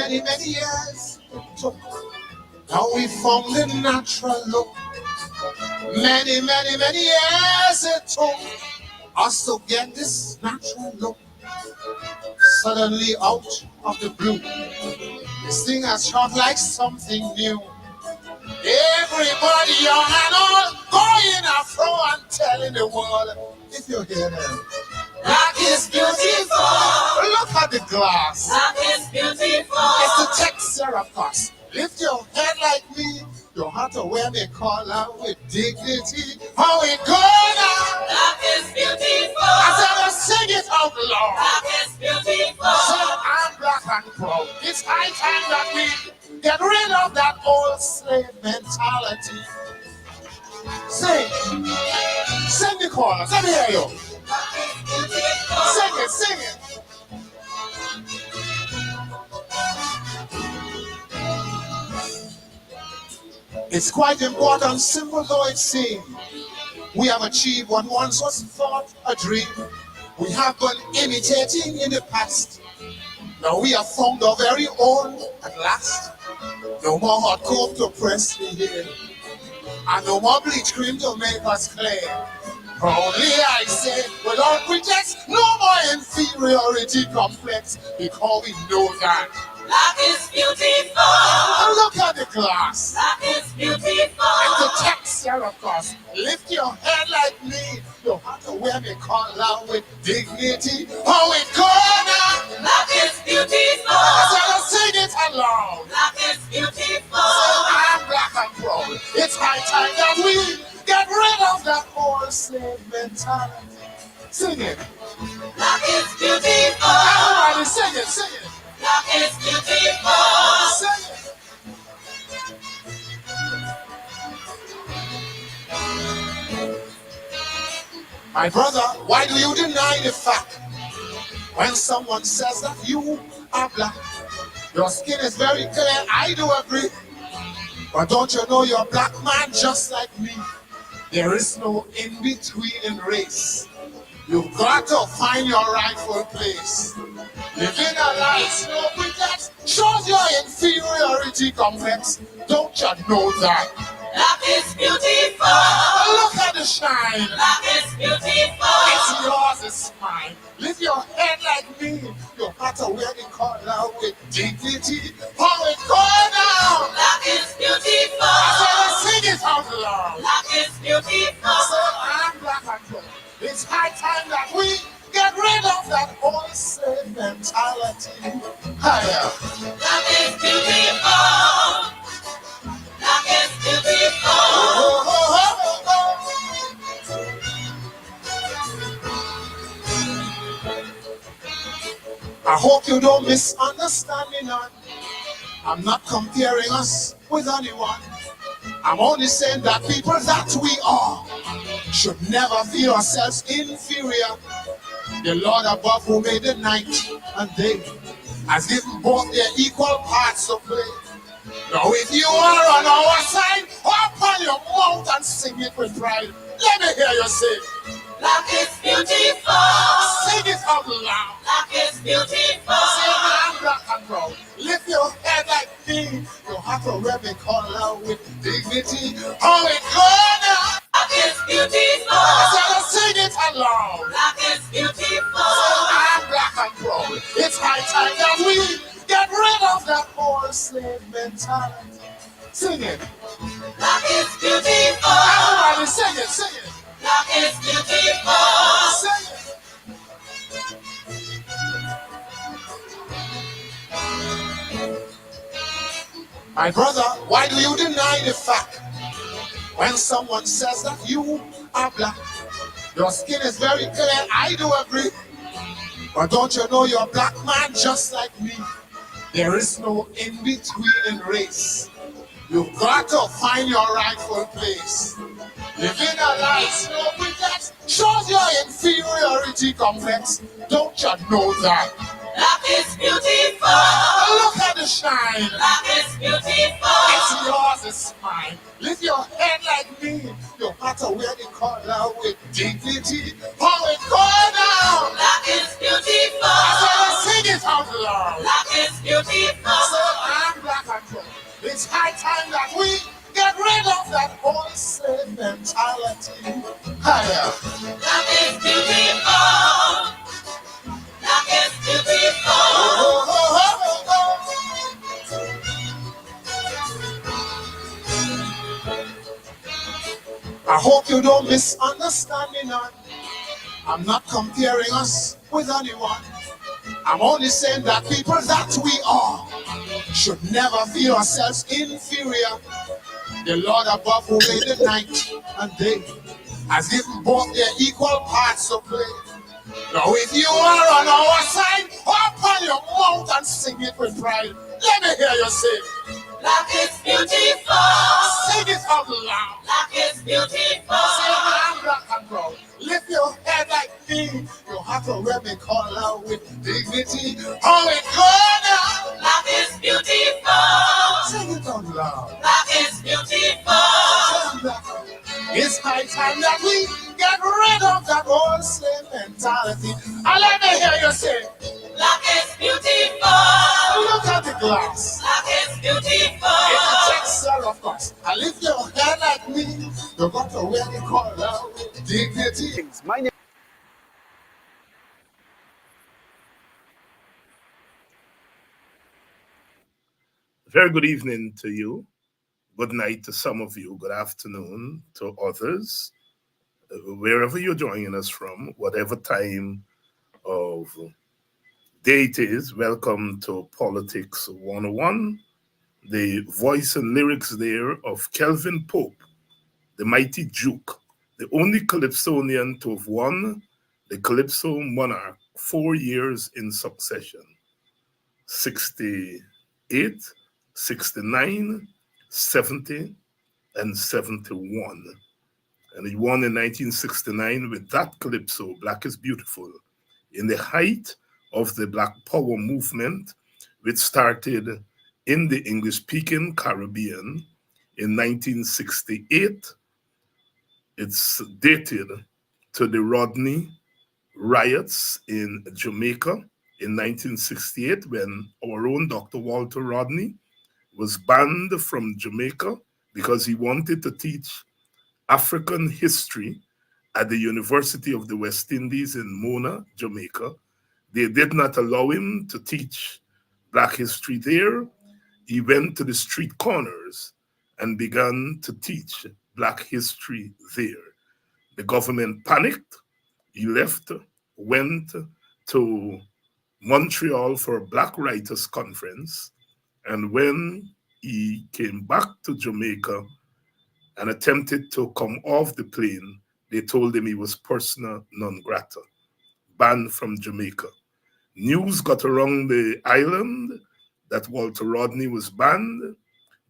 many, many years it took. Now we found the natural look. Many, many, many years it took us to get this natural look. Suddenly out of the blue, this thing has shot like something new. Everybody young and old going afro and telling the world, if you hear them, black is beautiful. Look at the glass. Black is beautiful. It's the texture of us. Lift your head like me. You have to wear me collar with dignity. How it go now? Black is beautiful. I said, sing it out loud. Black is beautiful. So I'm black and proud. It's high time that we get rid of that old slave mentality. Sing the chorus. Let me hear you. Sing it, sing it. It's quite important, simple though it seems. We have achieved what once was thought a dream. We have been imitating in the past. Now we have found our very own at last. No more hot coke to press the hair, and no more bleach cream to make us clear. Proudly I say, without pretext, no more inferiority complex, because we know that black is beautiful. And look at the glass. Black is beautiful. And the texture, of course. Lift your head like me. You have to wear me collar with dignity. How it go now? Black is beautiful. I said, sing it along. Black is beautiful. So I'm black and proud. It's high time that we get rid of that old slave mentality. Sing it. Black is beautiful. Everybody sing it, sing it. Black is beautiful. Sing it. My brother, why do you deny the fact when someone says that you are black? Your skin is very clear, I do agree. But don't you know you're a black man just like me? There is no in-between in race. You've got to find your rightful place. Living a life no pretext shows your inferiority complex. Don't you know that? Black is beautiful. Look at the shine. Black is beautiful. It's yours, it's mine. Lift your head like me. You have to wear the collar with dignity. How it go down? Black is beautiful. I said, sing it out loud. Black is beautiful. So I'm black and proud. It's high time that we get rid of that old slave mentality. Higher. Black is beautiful. Black is beautiful. Oh, oh, oh, oh. I hope you don't misunderstand me now. I'm not comparing us with anyone. I'm only saying that people that we are should never feel ourselves inferior. The Lord above who made the night and day has given both their equal parts to play. Now if you are on our side, open your mouth and sing it with pride. Let me hear you say, black is beautiful. Sing it out loud. Black is beautiful. Say, I'm black and proud. Lift your head like me. You have to wear me collar with dignity. How it go now? Black is beautiful. I said, sing it aloud. Black is beautiful. So I'm black and proud. It's high time that we get rid of that old slave mentality. Sing it. Black is beautiful. Everybody sing it, sing it. Black is beautiful. Sing it. My brother, why do you deny the fact when someone says that you are black? Your skin is very clear, I do agree. But don't you know you're a black man just like me? There is no in-between in race. You've got to find your rightful place. Living a life no pretext shows your inferiority complex. Don't you know that? Black is beautiful. Look at the shine. Black is beautiful. It's yours, it's mine. Lift your head like me. You have to wear the collar with dignity. How it go down? Black is beautiful. I said, sing it out loud. Black is beautiful. So It's high time that we get rid of that whole slave mentality. Higher. Love is beautiful. Love is beautiful. Oh, oh, oh, oh. I hope you don't misunderstand me now. I'm not comparing us with anyone. I'm only saying that people that we are should never feel ourselves inferior. The Lord above who made the night and day has given both their equal parts to play. Now if you are on our side, open your mouth and sing it with pride. Let me hear you say, love is beautiful. Sing it out loud. Love is beautiful. Say, I'm black and proud. Lift your head like me. You have to wear me call out with dignity. Oh, it goes now. Love is beautiful. Sing it out loud. Love is beautiful. It's high time that we get rid of that old slave mentality. And let me hear you say, love is beautiful. Look at the glass. Love is beautiful. It's a texture of course. And lift your head like me. You got to wear the collar with dignity. My name Very good evening to you. Good night to some of you. Good afternoon to others. Wherever you're joining us from, whatever time of day it is, welcome to Politics 101. The voice and lyrics there of Kelvin Pope, the mighty Duke, the only Calypsonian to have won the Calypso Monarch 4 years in succession. 68, 69, 70, and 71. And he won in 1969 with that calypso, Black is Beautiful, in the height of the Black Power movement, which started in the English-speaking Caribbean in 1968. It's dated to the Rodney riots in Jamaica in 1968 when our own Dr. Walter Rodney was banned from Jamaica because he wanted to teach African history at the University of the West Indies in Mona, Jamaica. They did not allow him to teach Black history there. He went to the street corners and began to teach Black history there. The government panicked. He left, went to Montreal for a Black Writers Conference. And when he came back to Jamaica and attempted to come off the plane, they told him he was persona non grata, banned from Jamaica. News got around the island that Walter Rodney was banned.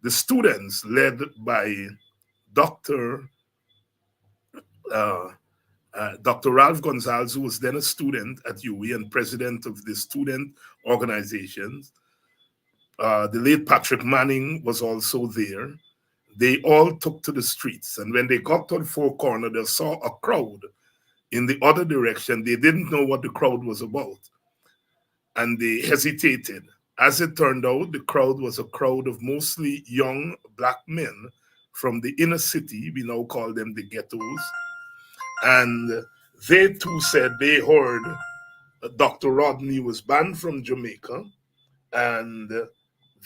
The students, led by Dr. Dr. Ralph Gonzalez, who was then a student at UWI and president of the student organizations. The late Patrick Manning was also there. They all took to the streets. And when they got to the four corner, they saw a crowd in the other direction. They didn't know what the crowd was about. And they hesitated. As it turned out, the crowd was a crowd of mostly young Black men from the inner city. We now call them the ghettos. And they too said they heard Dr. Rodney was banned from Jamaica and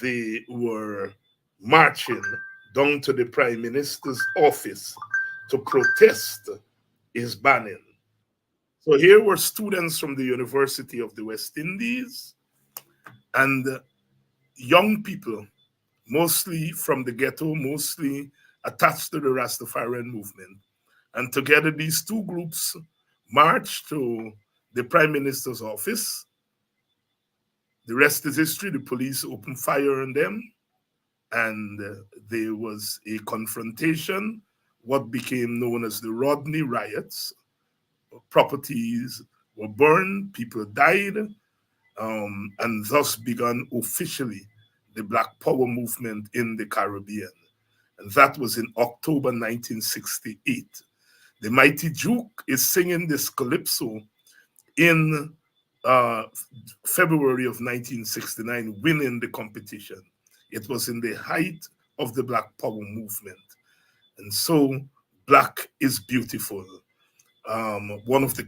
they were marching down to the Prime Minister's office to protest his banning. So here were students from the University of the West Indies and young people, mostly from the ghetto, mostly attached to the Rastafarian movement. And together these two groups marched to the Prime Minister's office. The rest is history. The police opened fire on them, and there was a confrontation, what became known as the Rodney riots. Properties were burned, people died, and thus began officially the Black Power movement in the Caribbean. And that was in October 1968. The mighty Duke is singing this calypso in February of 1969, winning the competition. It was in the height of the Black Power movement. And so, Black is Beautiful, one of the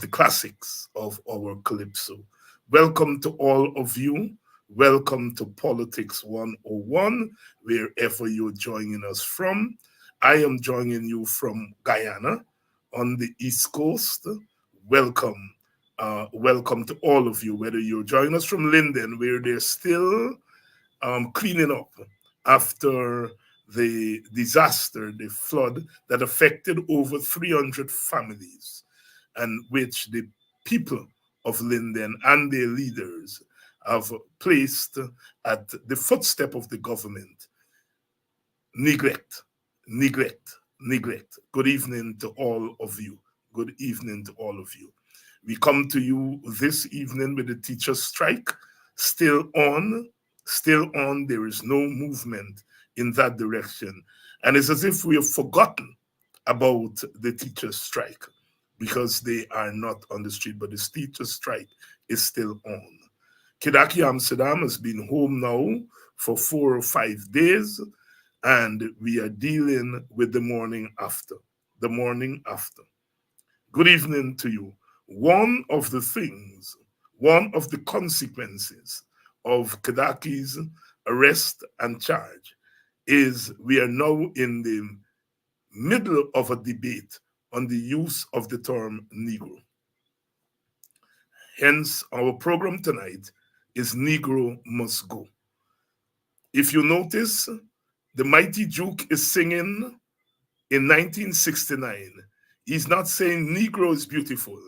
classics of our calypso. Welcome to all of you. Welcome to Politics 101, wherever you're joining us from. I am joining you from Guyana on the East Coast. Welcome. Welcome to all of you, whether you're joining us from Linden, where they're still cleaning up after the disaster, the flood that affected over 300 families, and which the people of Linden and their leaders have placed at the footstep of the government. Neglect, neglect, neglect. Good evening to all of you. Good evening to all of you. We come to you this evening with the teachers' strike still on, still on. There is no movement in that direction. And it's as if we have forgotten about the teachers' strike because they are not on the street, but the teachers' strike is still on. Kidaki Amsterdam has been home now for 4 or 5 days, and we are dealing with the morning after. The morning after. Good evening to you. One of the things, one of the consequences of Kidaki's arrest and charge is we are now in the middle of a debate on the use of the term Negro. Hence, our program tonight is Negro Must Go. If you notice, the Mighty Duke is singing in 1969. He's not saying Negro is beautiful.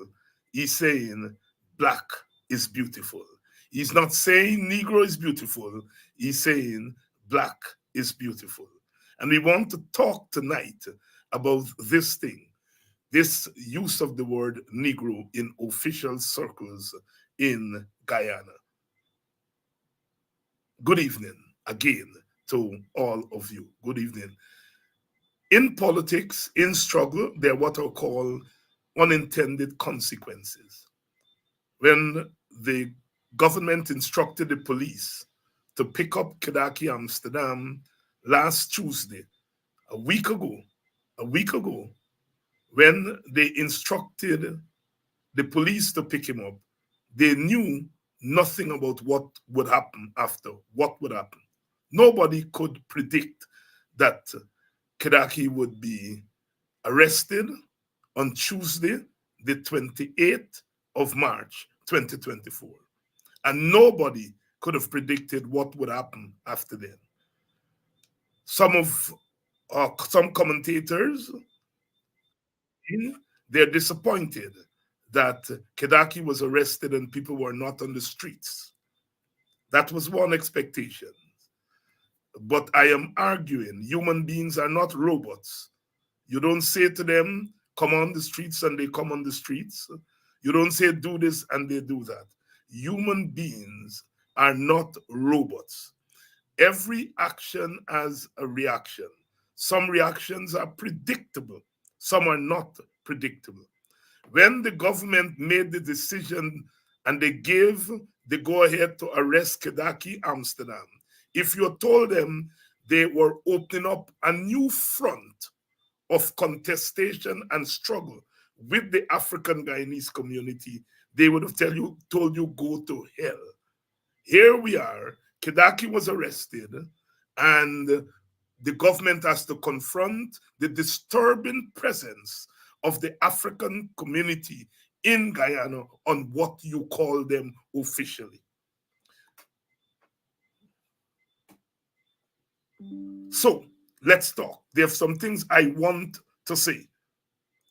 He's saying Black is beautiful. He's not saying Negro is beautiful. He's saying Black is beautiful. And we want to talk tonight about this thing, this use of the word Negro in official circles in Guyana. Good evening again to all of you. Good evening. In politics, in struggle, there are what are called unintended consequences. When the government instructed the police to pick up Kidaki Amsterdam last Tuesday, a week ago, when they instructed the police to pick him up, they knew nothing about what would happen after, what would happen. Nobody could predict that Kidaki would be arrested on Tuesday, the 28th of March, 2024. And nobody could have predicted what would happen after then. Some commentators, they're disappointed that Kidaki was arrested and people were not on the streets. That was one expectation. But I am arguing human beings are not robots. You don't say to them, come on the streets, and they come on the streets. You don't say do this and they do that. Human beings are not robots. Every action has a reaction. Some reactions are predictable. Some are not predictable. When the government made the decision and they gave the go-ahead to arrest Kidaki Amsterdam, if you told them they were opening up a new front of contestation and struggle with the African Guyanese community, they would have told you go to hell. Here we are, Kidaki was arrested, and the government has to confront the disturbing presence of the African community in Guyana on what you call them officially. So let's talk. There are some things I want to say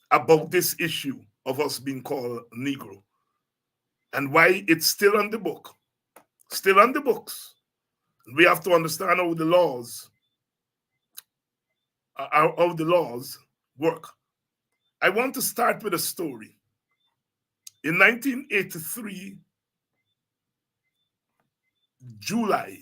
about this issue of us being called Negro and why it's still on the book, still on the books. We have to understand how the laws work. I want to start with a story. In 1983, July,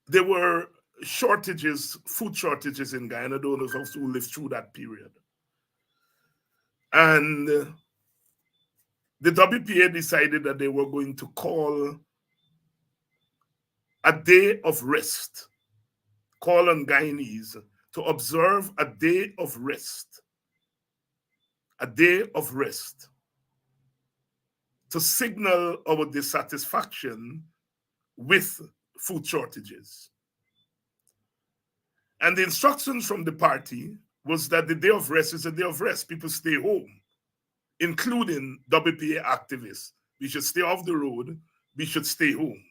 there were shortages, food shortages in Guyana. Those of us who lived through that period. And the WPA decided that they were going to call a day of rest, call on Guyanese to observe a day of rest, to signal our dissatisfaction with food shortages. And the instructions from the party was that the day of rest is a day of rest. People stay home, including WPA activists. We should stay off the road. We should stay home.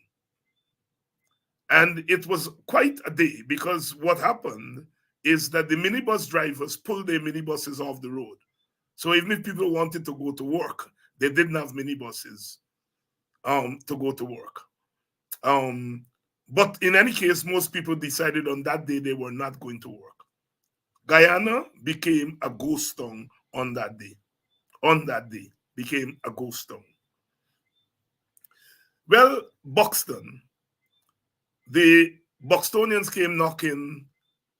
And it was quite a day, because what happened is that the minibus drivers pulled their minibuses off the road. So even if people wanted to go to work, they didn't have minibuses to go to work. But in any case, most people decided on that day they were not going to work. Guyana became a ghost town on that day. Became a ghost town. Well, Buxton, the Buxtonians came knocking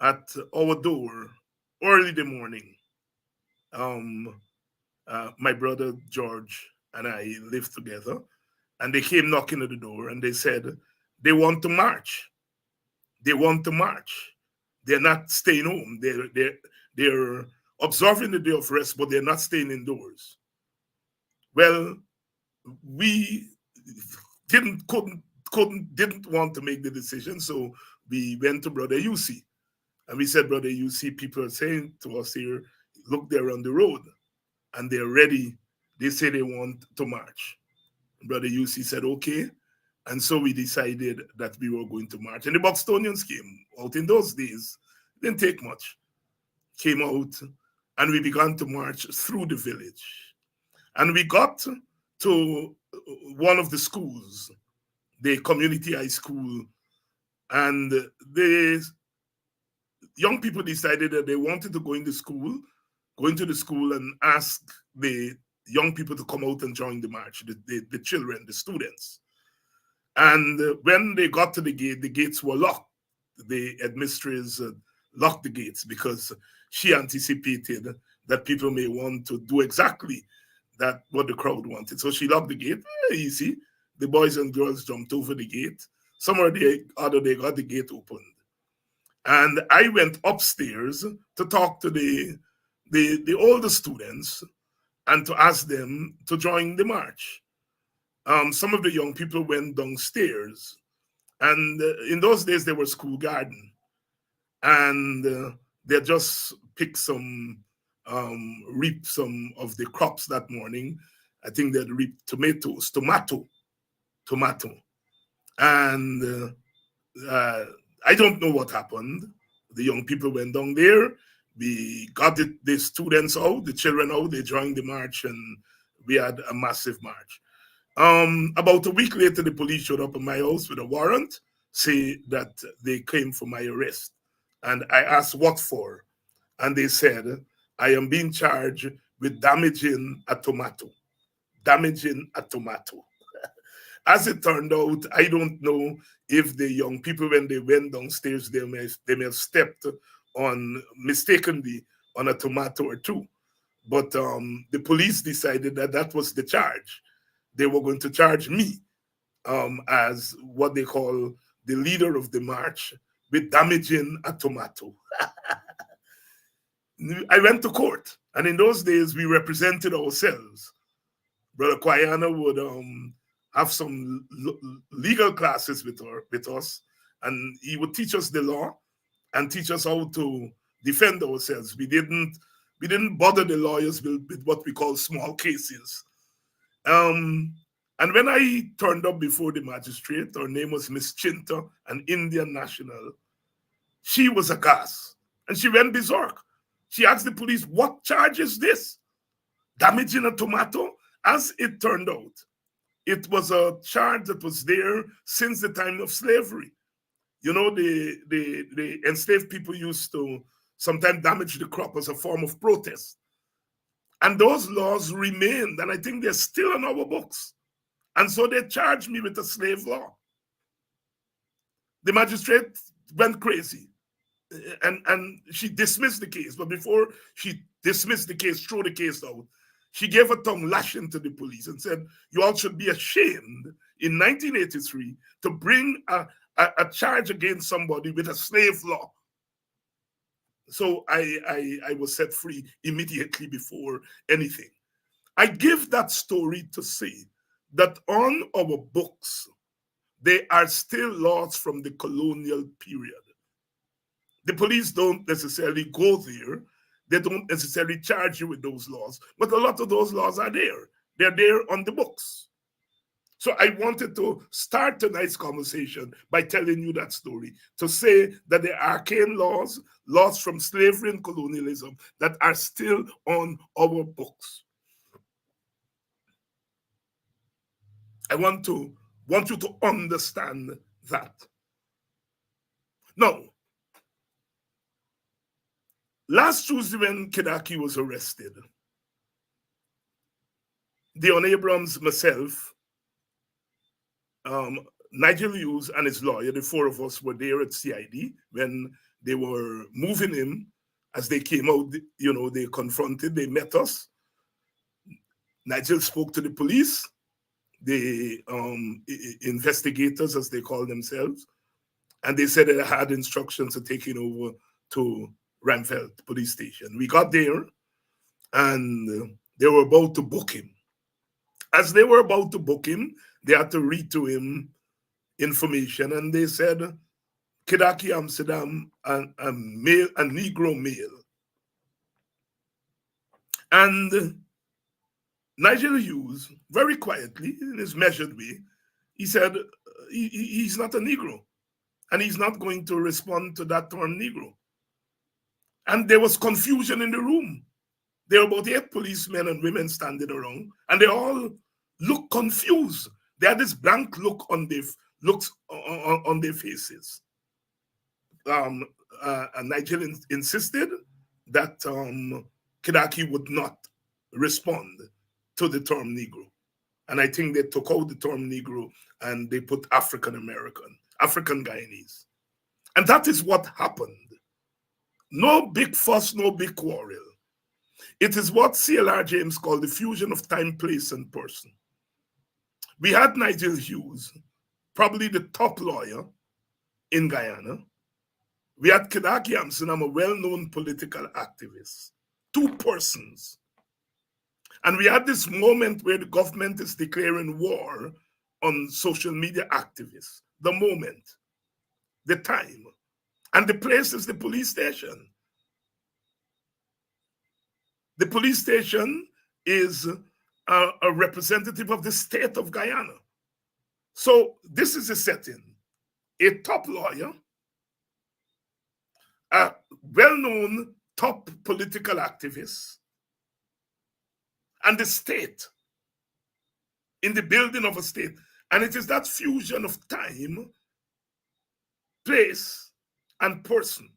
at our door early in the morning. My brother George and I lived together, and they came knocking at the door, and they said they want to march. They're not staying home. They're observing the day of rest, but they're not staying indoors. Well, we didn't want to make the decision, so we went to Brother UC, and we said, Brother UC, people are saying to us here, look, they're on the road, and they're ready. They say they want to march. Brother UC said, okay. And so we decided that we were going to march. And the Buxtonians came out in those days. It didn't take much. Came out, and we began to march through the village. And we got to one of the schools, the community high school, and the young people decided that they wanted to go into the school and ask the young people to come out and join the march, the children, the students. And when they got to the gates were locked. The administrators locked the gates because she anticipated that people may want to do exactly that what the crowd wanted. So she locked the gate. You see, the boys and girls jumped over the gate. Somewhere the other they got the gate opened. And I went upstairs to talk to the older students and to ask them to join the march. Some of the young people went downstairs, and in those days there was school garden, and they just picked reaped some of the crops that morning. I think they'd reaped tomato, and I don't know what happened. The young people went down there. We got the students out, the children out. They joined the march, and we had a massive march. About a week later, the police showed up at my house with a warrant, say that they came for my arrest. And I asked what for, and they said, I am being charged with damaging a tomato. As it turned out, I don't know if the young people, when they went downstairs, they may have stepped on mistakenly on a tomato or two. But the police decided that was the charge. They were going to charge me as what they call the leader of the march with damaging a tomato. I went to court, and in those days we represented ourselves. Brother Guyana would have some legal classes with us, and he would teach us the law and teach us how to defend ourselves. We didn't bother the lawyers with what we call small cases. And when I turned up before the magistrate, her name was Miss Chinta, an Indian national. She was aghast, and she went berserk. She asked the police, what charge is this? Damaging a tomato? As it turned out, it was a charge that was there since the time of slavery. You know, the enslaved people used to sometimes damage the crop as a form of protest. And those laws remained, and I think they're still in our books. And so they charged me with a slave law. The magistrate went crazy, and she dismissed the case. But before she dismissed the case, threw the case out, She gave a tongue lashing to the police and said, you all should be ashamed in 1983 to bring a charge against somebody with a slave law. So I was set free immediately before anything. I give that story to say that on our books, there are still laws from the colonial period. The police don't necessarily go there. They don't necessarily charge you with those laws, but a lot of those laws are there. They're there on the books. So I wanted to start tonight's conversation by telling you that story, to say that there are arcane laws, laws from slavery and colonialism that are still on our books. I want you to understand that. Now, last Tuesday when Kidaki was arrested, Dion Abrams, myself, Nigel Hughes and his lawyer, the four of us were there at CID when they were moving him. As they came out, they confronted, they met us. Nigel spoke to the police, the investigators, as they call themselves, and they said that I had instructions to take him over to Ramfeld police station. We got there, and they were about to book him. As they were about to book him, they had to read to him information, and they said, Kidaki Amsterdam, a Negro male. And Nigel Hughes, very quietly, in his measured way, he said, he's not a Negro, and he's not going to respond to that term Negro. And there was confusion in the room. There were about 8 policemen and women standing around, and they all looked confused. They had this blank look on their faces. And Nigel insisted that Kidaki would not respond to the term Negro. And I think they took out the term Negro and they put African American, African Guyanese. And that is what happened. No big fuss, no big quarrel. It is what C.L.R. James called the fusion of time, place, and person. We had Nigel Hughes, probably the top lawyer in Guyana. We had Kidaki Amsterdam, a well-known political activist. 2 persons. And we had this moment where the government is declaring war on social media activists. The moment, the time, and the place is the police station. The police station is a representative of the state of Guyana. So this is a setting. A top lawyer, a well-known top political activist, and the state in the building of a state. And it is that fusion of time, place, and person.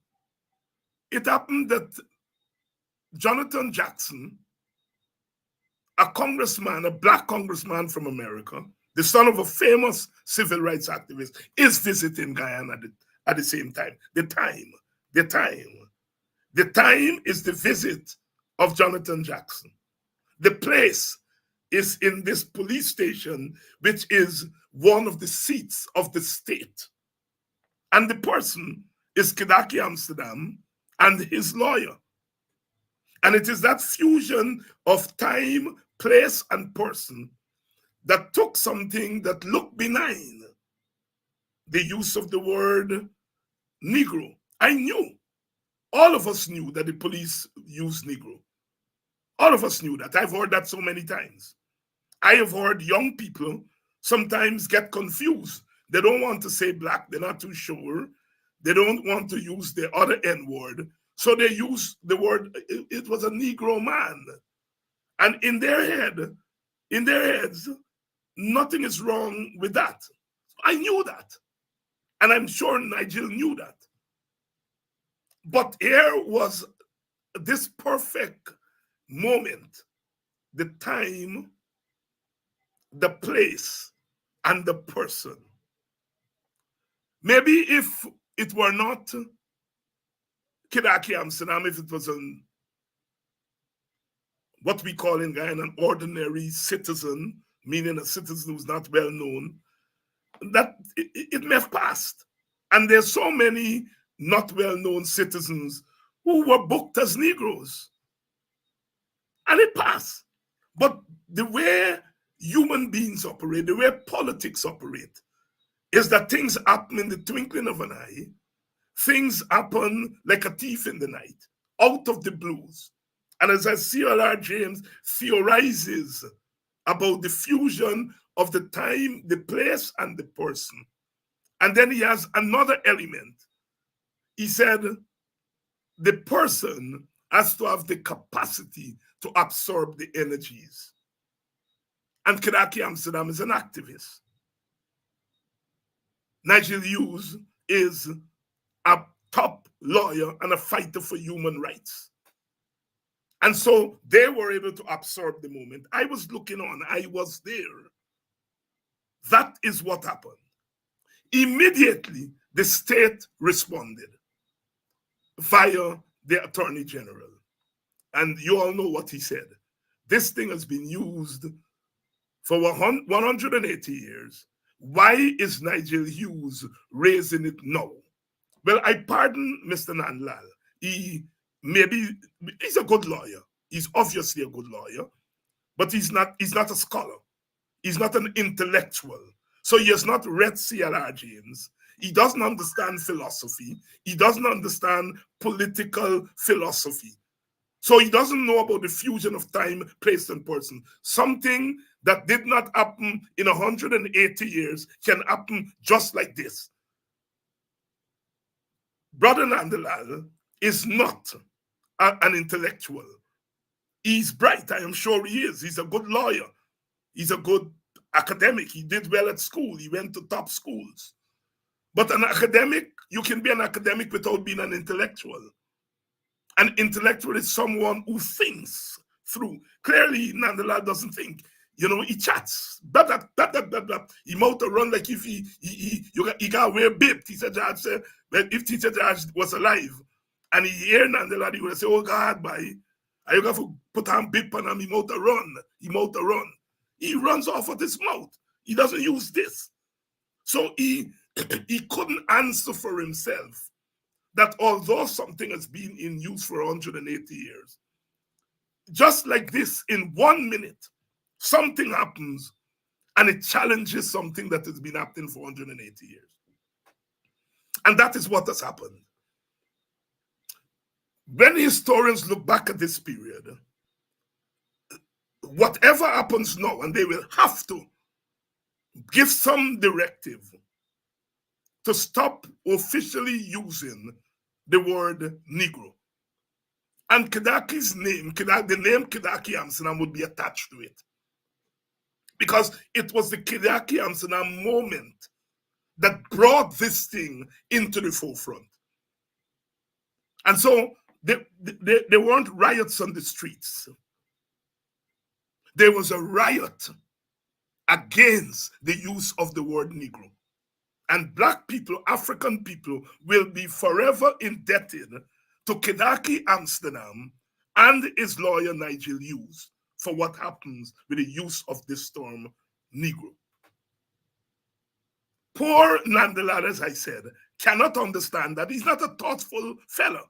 It happened that Jonathan Jackson, a congressman, a black congressman from America, the son of a famous civil rights activist, is visiting Guyana at the same time. The time is the visit of Jonathan Jackson. The place is in this police station, which is one of the seats of the state. And the person is Kidaki Amsterdam and his lawyer. And it is that fusion of time, place, and person that took something that looked benign, the use of the word Negro. I knew, all of us knew that the police used Negro. All of us knew that. I've heard that so many times. I have heard young people sometimes get confused. They don't want to say black. They're not too sure. They don't want to use the other N word. So they use the word, it was a Negro man. And in their heads, nothing is wrong with that. I knew that. And I'm sure Nigel knew that. But here was this perfect moment, the time, the place, and the person. Maybe if it were not Kidaki Amsterdam, if it was what we call in Guyana an ordinary citizen, meaning a citizen who's not well known, that it may have passed. And there's so many not well-known citizens who were booked as Negroes. And it passed. But the way human beings operate, the way politics operate, is that things happen in the twinkling of an eye. Things happen like a thief in the night, out of the blues. And as C.L.R. James theorizes about the fusion of the time, the place, and the person. And then he has another element. He said, the person has to have the capacity to absorb the energies. And Kidaki Amsterdam is an activist. Nigel Hughes is a top lawyer and a fighter for human rights. And so they were able to absorb the moment. I was looking on, I was there. That is what happened. Immediately, the state responded via the Attorney General. And you all know what he said. This thing has been used for 180 years. Why is Nigel Hughes raising it now? Well, I pardon Mr. Nandlal. He's a good lawyer. He's obviously a good lawyer, but he's not a scholar. He's not an intellectual. So he has not read C.L.R. James. He doesn't understand philosophy. He doesn't understand political philosophy. So he doesn't know about the fusion of time, place, and person. Something that did not happen in 180 years can happen just like this. Brother Nandlal is not an intellectual. He's bright, I am sure he is. He's a good lawyer. He's a good academic. He did well at school. He went to top schools. But an academic, you can be an academic without being an intellectual. An intellectual is someone who thinks through. Clearly, Nandlal doesn't think. You know, he chats. Blah, blah, blah, blah, blah, blah. He mouth to run like if he got wear bib. Teacher George said, but if Teacher George was alive and he hear Nandlal, he would say, oh God, boy, are you going to put on bib on him? He mouth to run. He mouth to run. He runs off of his mouth. He doesn't use this. So he couldn't answer for himself that although something has been in use for 180 years, just like this, in 1 minute, something happens and it challenges something that has been happening for 180 years. And that is what has happened. When historians look back at this period, whatever happens now, and they will have to give some directive to stop officially using the word Negro. And Kidaki's name, the name Kidaki Amsterdam would be attached to it. Because it was the Kidaki Amsterdam moment that brought this thing into the forefront. And so there weren't riots on the streets. There was a riot against the use of the word Negro. And Black people, African people, will be forever indebted to Kidaki Amsterdam and his lawyer Nigel Hughes for what happens with the use of this term Negro. Poor Nandlal, as I said, cannot understand that. He's not a thoughtful fellow.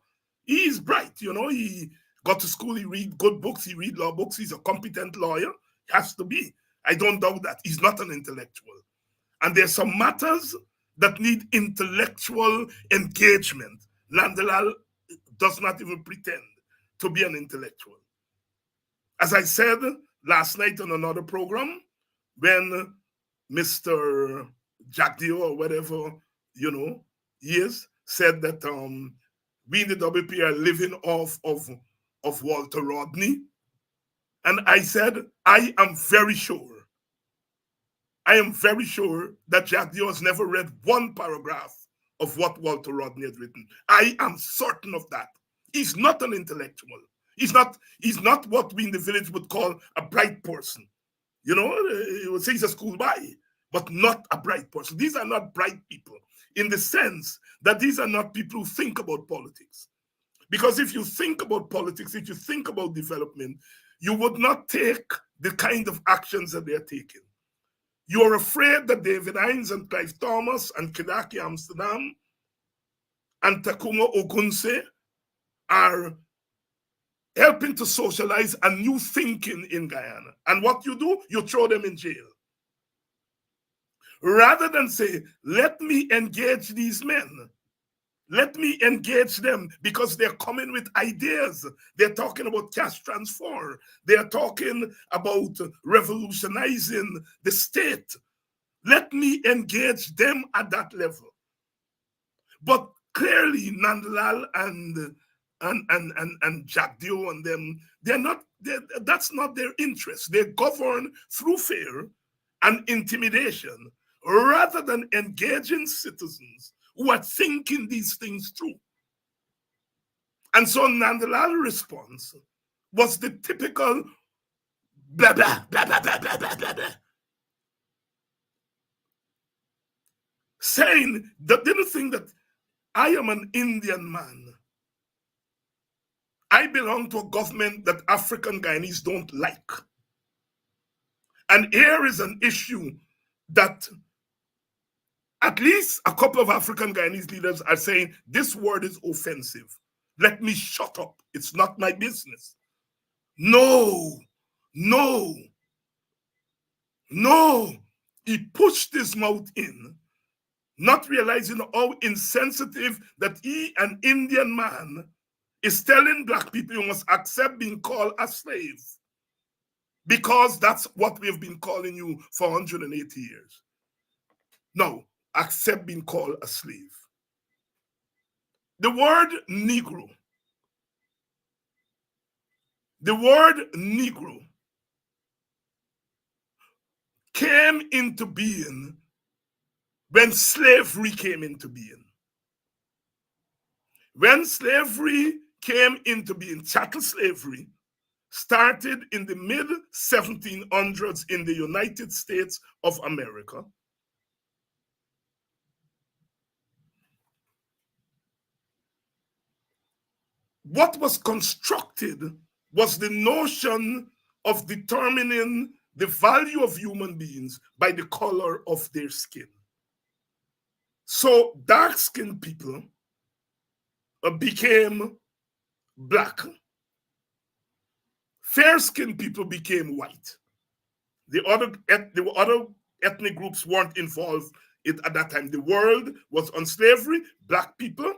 He's bright, you know, he got to school, he read good books, he read law books, he's a competent lawyer, he has to be. I don't doubt that. He's not an intellectual. And there's some matters that need intellectual engagement. Nandlal does not even pretend to be an intellectual. As I said last night on another program, when Mr. Jack Dio or whatever, you know, he is, said that we in the WP are living off of Walter Rodney. And I said, I am very sure that Jack Dio has never read one paragraph of what Walter Rodney had written. I am certain of that. He's not an intellectual. He's not what we in the village would call a bright person. You know, he would say he's a schoolboy, but not a bright person. These are not bright people in the sense that these are not people who think about politics. Because if you think about politics, if you think about development, you would not take the kind of actions that they're taking. You're afraid that David Hinds and Clive Thomas and Kidaki Amsterdam and Takuma Ogunse are helping to socialize a new thinking in Guyana. And what you do, you throw them in jail. Rather than say, let me engage these men. Let me engage them because they're coming with ideas. They're talking about cash transfer. They're talking about revolutionizing the state. Let me engage them at that level. But clearly, Nandlal and Jack Dio and them, that's not their interest. They govern through fear and intimidation rather than engaging citizens who are thinking these things through. And so Nandalal's response was the typical blah, blah, blah, blah, blah, blah, blah, blah, blah. Saying that they don't think that I am an Indian man. I belong to a government that African Guyanese don't like. And here is an issue that at least a couple of African Guyanese leaders are saying, this word is offensive. Let me shut up. It's not my business. No, no, no. He pushed his mouth in, not realizing how insensitive that he, an Indian man, is telling Black people you must accept being called a slave. Because that's what we have been calling you for 180 years. No, accept being called a slave. The word Negro came into being when slavery came into being. When slavery came into being, chattel slavery started in the mid-1700s in the United States of America. What was constructed was the notion of determining the value of human beings by the color of their skin. So dark-skinned people became Black. Fair-skinned people became white. The other ethnic groups weren't involved at that time. The world was on slavery, Black people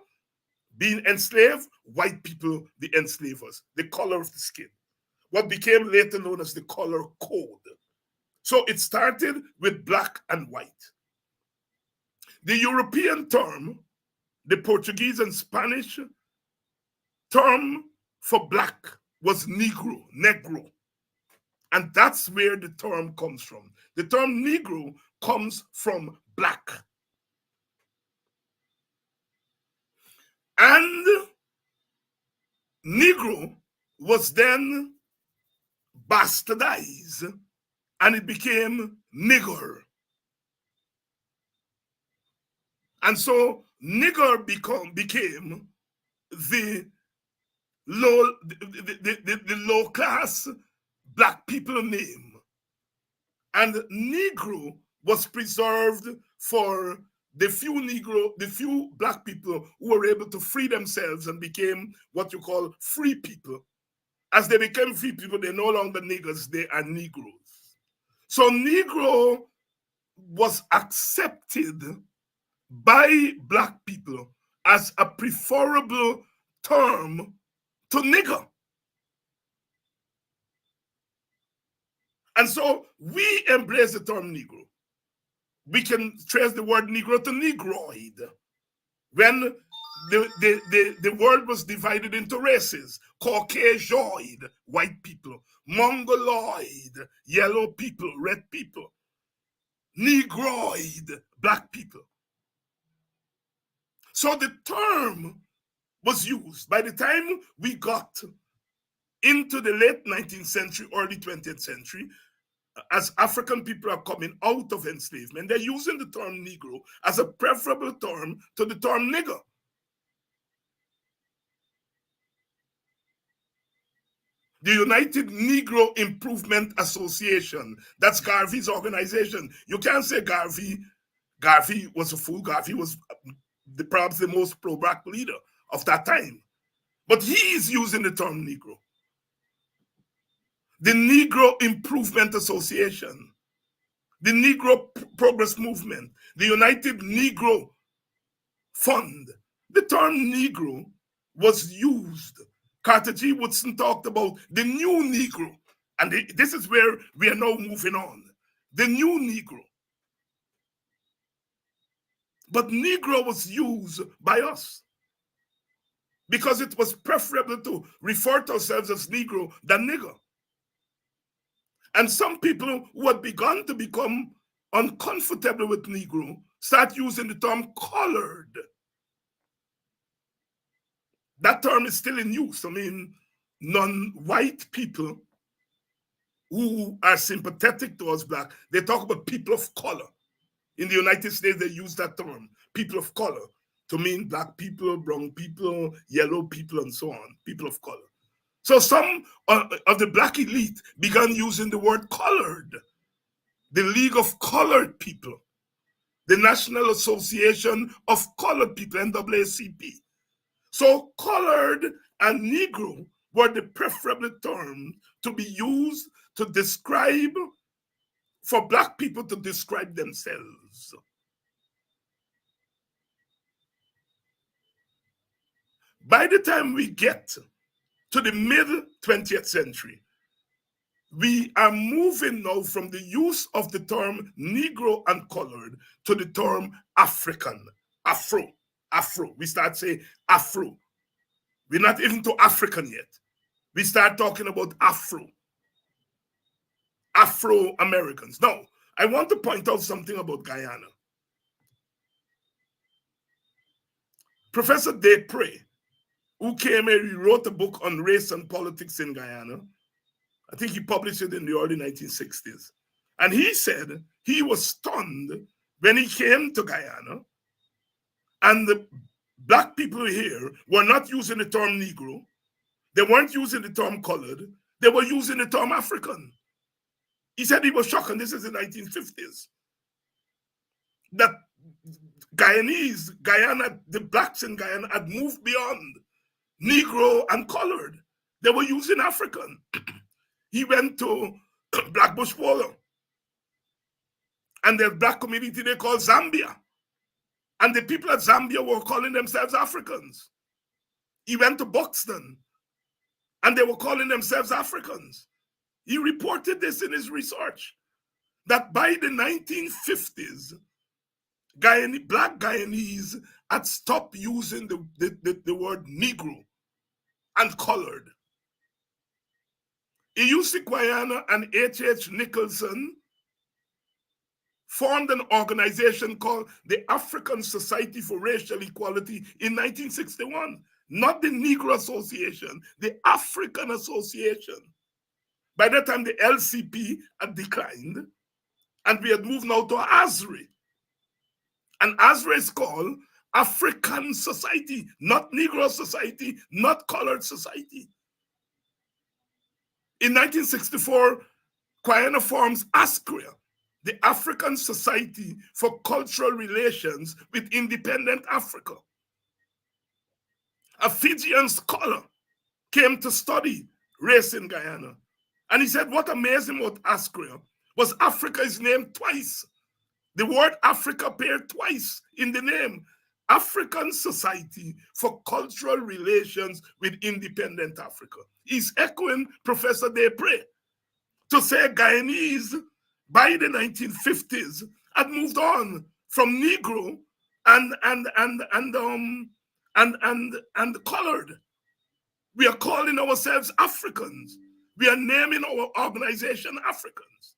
being enslaved, white people, the enslavers, the color of the skin. What became later known as the color code. So it started with Black and white. The European term, the Portuguese and Spanish term for Black was Negro. And that's where the term comes from. The term Negro comes from Black. And Negro was then bastardized and it became nigger. And so nigger became the low class Black people name. And Negro was preserved for the few Black people who were able to free themselves and became what you call free people. As they became free people, they're no longer niggers, they are Negroes. So Negro was accepted by Black people as a preferable term to nigger. And so we embrace the term Negro. We can trace the word Negro to Negroid. When the world was divided into races, Caucasoid, white people, Mongoloid, yellow people, red people, Negroid, Black people. So the term was used. By the time we got into the late 19th century, early 20th century, as African people are coming out of enslavement, they're using the term Negro as a preferable term to the term nigger. The United Negro Improvement Association. That's Garvey's organization. You can't say Garvey was a fool. Garvey was perhaps the most pro-black leader of that time. But he is using the term Negro. The Negro Improvement Association, the Negro Progress Movement, the United Negro Fund. The term Negro was used. Carter G. Woodson talked about the new Negro. And this is where we are now moving on. The new Negro. But Negro was used by us because it was preferable to refer to ourselves as Negro than nigger. And some people who had begun to become uncomfortable with Negro start using the term colored. That term is still in use. I mean, non-white people who are sympathetic towards black, they talk about people of color. In the United States, they use that term, people of color, to mean black people, brown people, yellow people, and so on, people of color. So some of the black elite began using the word colored. The League of Colored People, the National Association of Colored People, NAACP. So colored and Negro were the preferable terms to be used to describe, for black people to describe themselves. By the time we get to the mid-20th century, we are moving now from the use of the term Negro and colored to the term African, Afro. We start saying Afro. We're not even to African yet. We start talking about Afro-Americans. Now, I want to point out something about Guyana. Professor David, who came here, he wrote a book on race and politics in Guyana. I think he published it in the early 1960s. And he said he was stunned when he came to Guyana and the black people here were not using the term Negro. They weren't using the term colored. They were using the term African. He said he was shocked, and this is the 1950s, that Guyana, the blacks in Guyana had moved beyond Negro and colored. They were using African. He went to Blackbush Polo, and the black community they call Zambia. And the people at Zambia were calling themselves Africans. He went to Buxton, and they were calling themselves Africans. He reported this in his research, that by the 1950s, black Guyanese had stopped using the word Negro and colored. Iusi Guyana and H.H. Nicholson formed an organization called the African Society for Racial Equality in 1961. Not the Negro Association, the African Association. By that time, the LCP had declined, and we had moved now to ASRI. And ASRI is called African Society, not Negro Society, not Colored Society. In 1964, Guyana forms ASCRIA, the African Society for Cultural Relations with Independent Africa. A Fijian scholar came to study race in Guyana. And he said, what amazing about ASCRIA was Africa is named twice. The word Africa appeared twice in the name. African Society for Cultural Relations with Independent Africa. He's echoing Professor David to say Guyanese by the 1950s had moved on from Negro and colored. We are calling ourselves Africans. We are naming our organization Africans.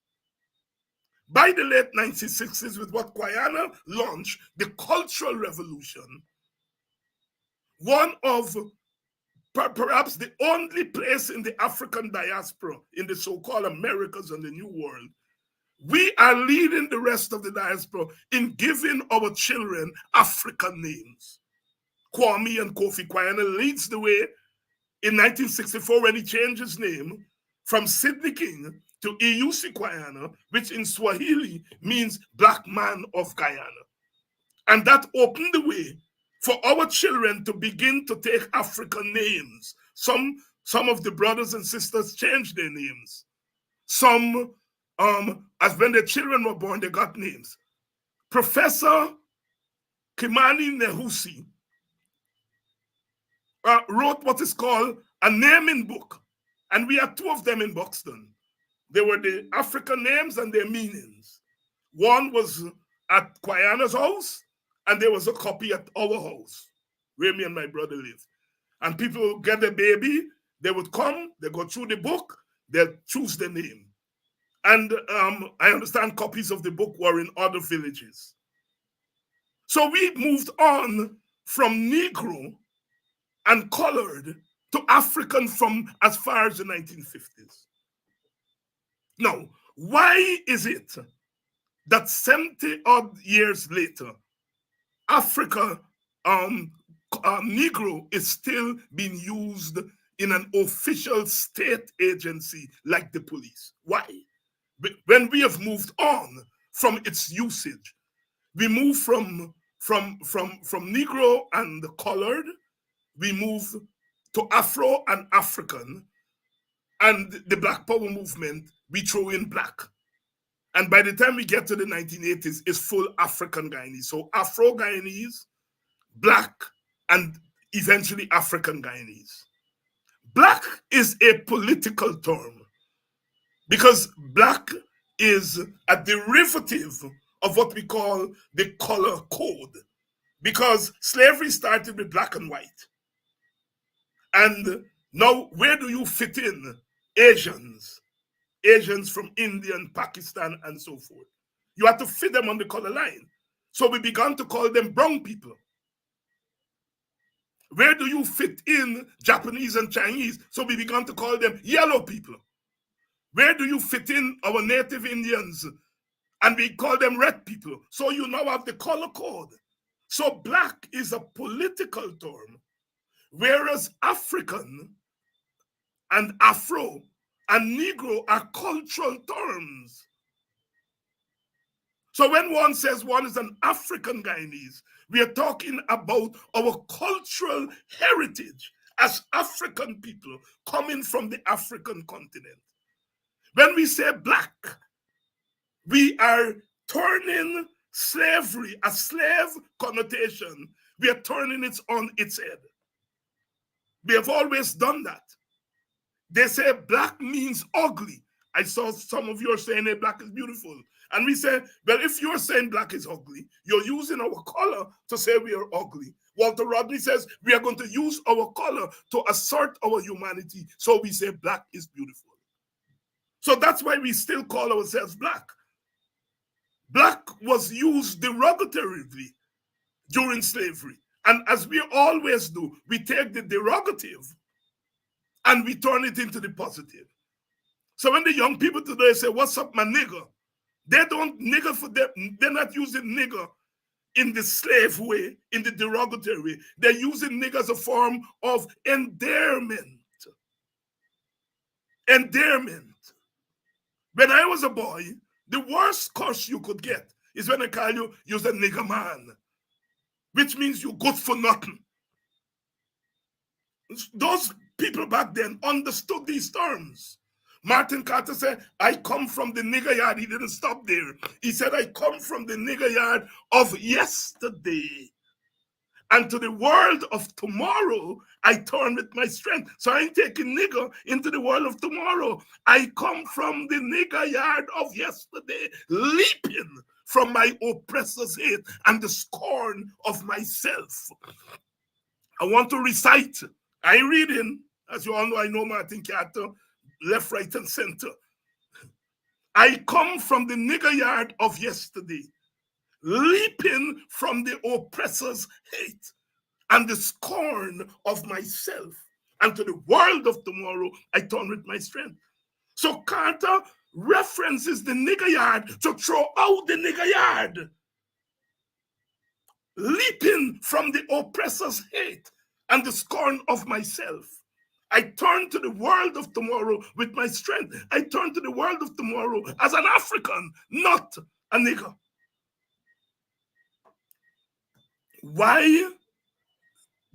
By the late 1960s, with what Guyana launched, the Cultural Revolution, one of perhaps the only place in the African diaspora, in the so-called Americas and the New World, we are leading the rest of the diaspora in giving our children African names. Kwame and Kofi Guyana leads the way in 1964 when he changed his name from Sidney King to Eusi Guyana, which in Swahili means Black Man of Guyana. And that opened the way for our children to begin to take African names. Some of the brothers and sisters changed their names. Some, as when their children were born, they got names. Professor Kimani Nehusi wrote what is called a naming book. And we had two of them in Buxton. They were the African names and their meanings. One was at Guyana's house, and there was a copy at our house, where me and my brother lived. And people get a baby, they would come, they go through the book, they'll choose the name. And I understand copies of the book were in other villages. So we moved on from Negro and colored to African from as far as the 1950s. Now, why is it that 70 odd years later, Africa, Negro is still being used in an official state agency like the police? Why? When we have moved on from its usage, we move from Negro and colored, we move to Afro and African, and the Black Power movement, we throw in black. And by the time we get to the 1980s, it's full African Guyanese. So Afro Guyanese, Black, and eventually African Guyanese. Black is a political term because black is a derivative of what we call the color code, because slavery started with black and white. And now, where do you fit in Asians? Asians from India and Pakistan and so forth. You have to fit them on the color line. So we began to call them brown people. Where do you fit in Japanese and Chinese? So we began to call them yellow people. Where do you fit in our native Indians? And we call them red people. So you now have the color code. So black is a political term, whereas African and Afro and Negro are cultural terms. So when one says one is an African Guyanese, we are talking about our cultural heritage as African people coming from the African continent. When we say black, we are turning slavery, a slave connotation, we are turning it on its head. We have always done that. They say black means ugly. I saw some of you are saying that black is beautiful. And we say, well, if you're saying black is ugly, you're using our color to say we are ugly. Walter Rodney says we are going to use our color to assert our humanity. So we say black is beautiful. So that's why we still call ourselves black. Black was used derogatorily during slavery. And as we always do, we take the derogative and we turn it into the positive. So when the young people today say, what's up, my nigger? They don't nigger for them. They're not using nigger in the slave way, in the derogatory way. They're using nigger as a form of endearment. Endearment. When I was a boy, the worst curse you could get is when I call you, you're a nigger man, which means you're good for nothing. Those people back then understood these terms. Martin Carter said, I come from the nigger yard. He didn't stop there. He said, I come from the nigger yard of yesterday. And to the world of tomorrow, I turn with my strength. So I ain't taking nigger into the world of tomorrow. I come from the nigger yard of yesterday, leaping from my oppressor's hate and the scorn of myself. I want to recite. I ain't reading. As you all know, I know Martin Carter, left, right, and center. I come from the nigger yard of yesterday, leaping from the oppressor's hate and the scorn of myself. And to the world of tomorrow, I turn with my strength. So Carter references the nigger yard to throw out the nigger yard, leaping from the oppressor's hate and the scorn of myself. I turn to the world of tomorrow with my strength. I turn to the world of tomorrow as an African, not a nigger. Why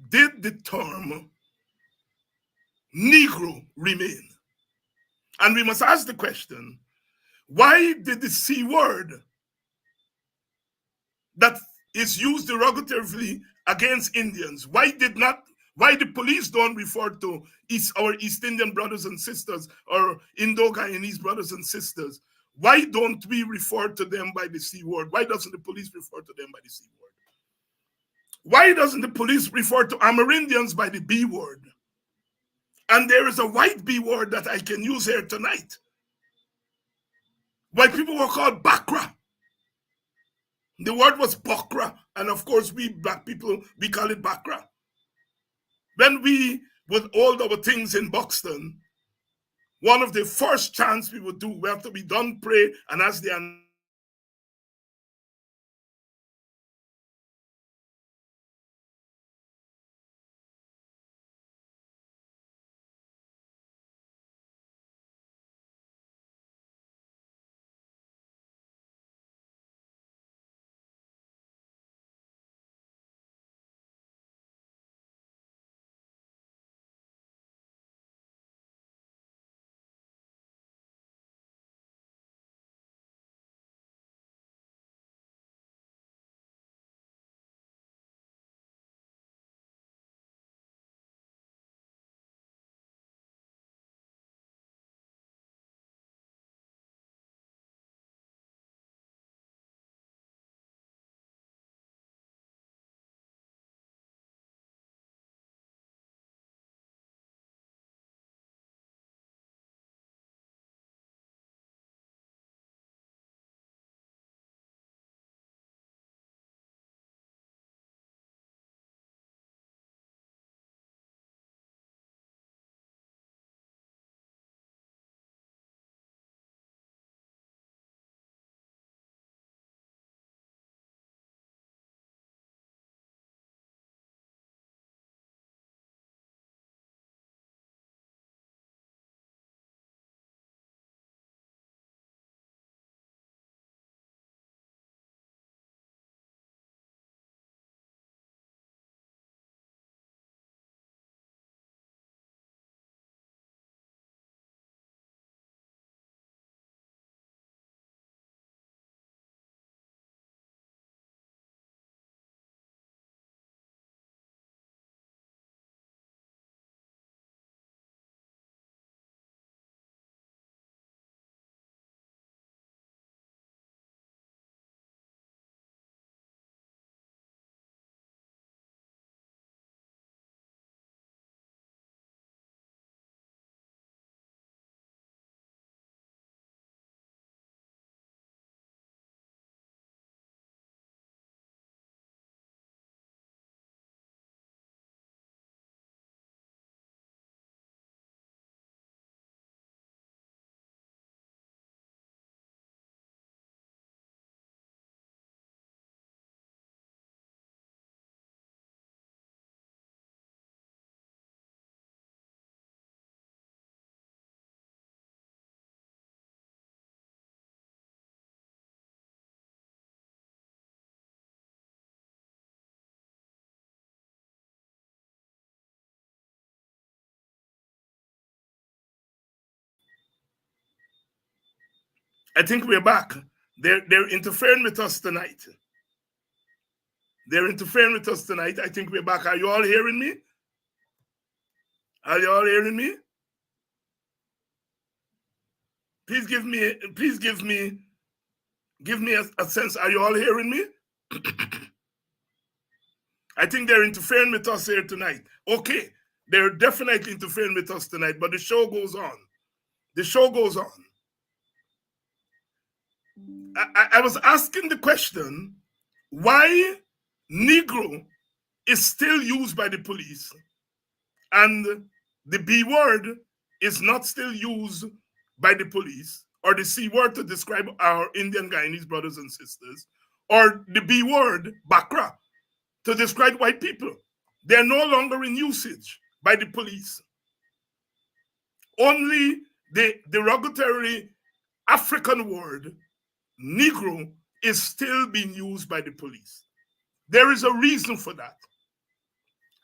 did the term Negro remain? And we must ask the question, why did the C word that is used derogatively against Indians, why the police don't refer to our East Indian brothers and sisters or Indo-Guyanese brothers and sisters? Why don't we refer to them by the C word? Why doesn't the police refer to them by the C word? Why doesn't the police refer to Amerindians by the B word? And there is a white B word that I can use here tonight. White people were called Bakra. The word was Bakra, and of course we black people, we call it Bakra. When we would hold our things in Buxton, one of the first chants we would do, we have to be done pray, and as the I think we're back. They're interfering with us tonight. They're interfering with us tonight. I think we're back. Are you all hearing me? Are you all hearing me? Please give me a sense. Are you all hearing me? I think they're interfering with us here tonight. Okay, they're definitely interfering with us tonight, but the show goes on. The show goes on. I was asking the question, why Negro is still used by the police and the B word is not still used by the police, or the C word to describe our Indian Guyanese brothers and sisters, or the B word, Bakra, to describe white people. They're no longer in usage by the police. only the derogatory African word, Negro, is still being used by the police. There is a reason for that.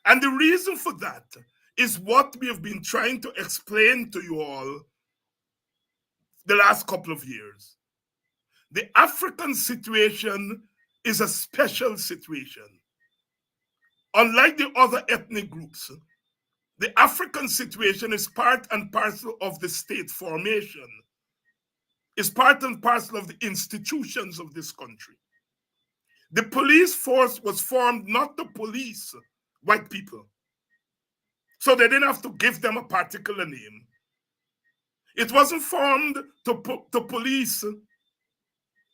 And the reason for that is what we have been trying to explain to you all the last couple of years. The African situation is a special situation. Unlike the other ethnic groups, the African situation is part and parcel of the state formation. It's part and parcel of the institutions of this country. The police force was formed not to police white people. So they didn't have to give them a particular name. It wasn't formed to police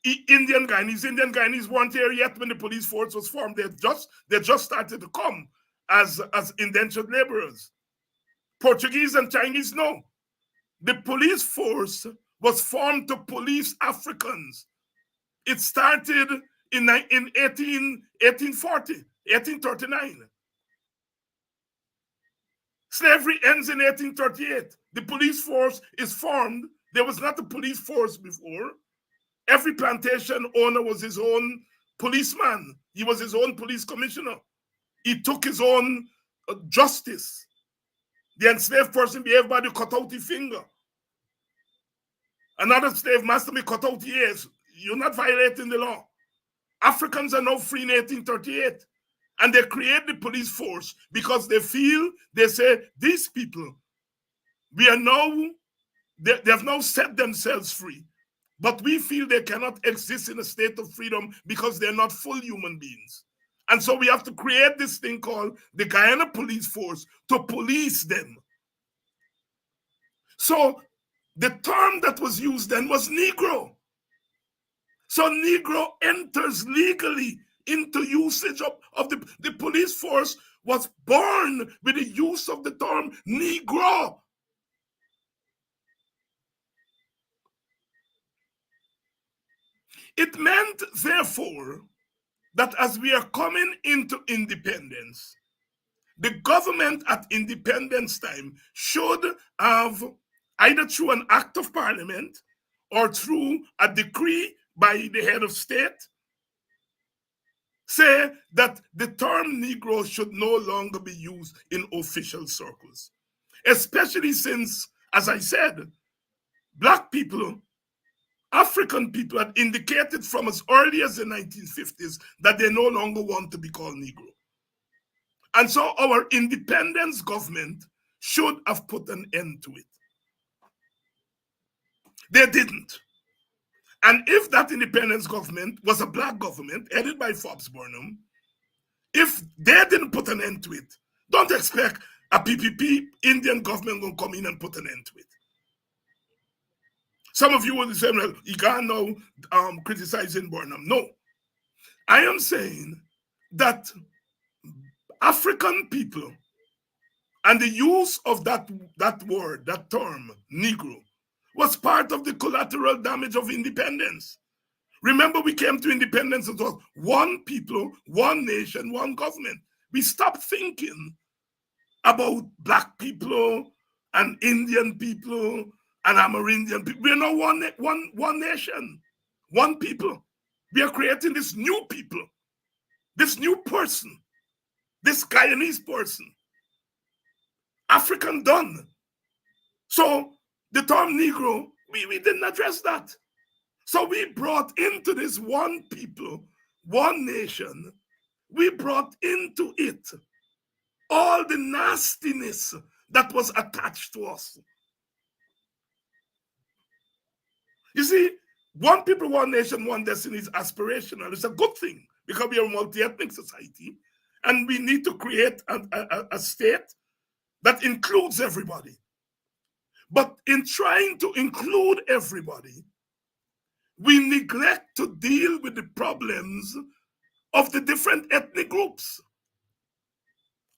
Indian Guyanese. Indian Guyanese weren't here yet when the police force was formed. They just started to come as indentured laborers. Portuguese and Chinese, no. The police force was formed to police Africans. It started in 1840, 1839. Slavery ends in 1838. The police force is formed. There was not a police force before. Every plantation owner was his own policeman. He was his own police commissioner. He took his own justice. The enslaved person be everybody cut out his finger. Another slave master be cut out his ears. You're not violating the law. Africans are now free in 1838. And they create the police force because they say, these people, they have now set themselves free. But we feel they cannot exist in a state of freedom because they're not full human beings. And so we have to create this thing called the Guyana Police Force to police them. So the term that was used then was Negro. So Negro enters legally into usage of the police force was born with the use of the term Negro. It meant, therefore, that as we are coming into independence, the government at independence time should have, either through an act of parliament or through a decree by the head of state, say that the term Negro should no longer be used in official circles. Especially since, as I said, Black people, African people had indicated from as early as the 1950s that they no longer want to be called Negro. And so our independence government should have put an end to it. They didn't. And if that independence government was a Black government headed by Forbes Burnham, if they didn't put an end to it, don't expect a PPP Indian government will come in and put an end to it. Some of you will say, well, you can't now criticizing Burnham. No. I am saying that African people and the use of that word, that term, Negro, was part of the collateral damage of independence. Remember, we came to independence, it was one people, one nation, one government. We stopped thinking about Black people and Indian people and Amerindian people. We're now one nation, one people. We are creating this new people, this new person, this Guyanese person, African done. So the term Negro, we didn't address that. So we brought into this one people, one nation, we brought into it all the nastiness that was attached to us. You see, one people, one nation, one destiny is aspirational. It's a good thing because we are a multi-ethnic society and we need to create a state that includes everybody. But in trying to include everybody, we neglect to deal with the problems of the different ethnic groups.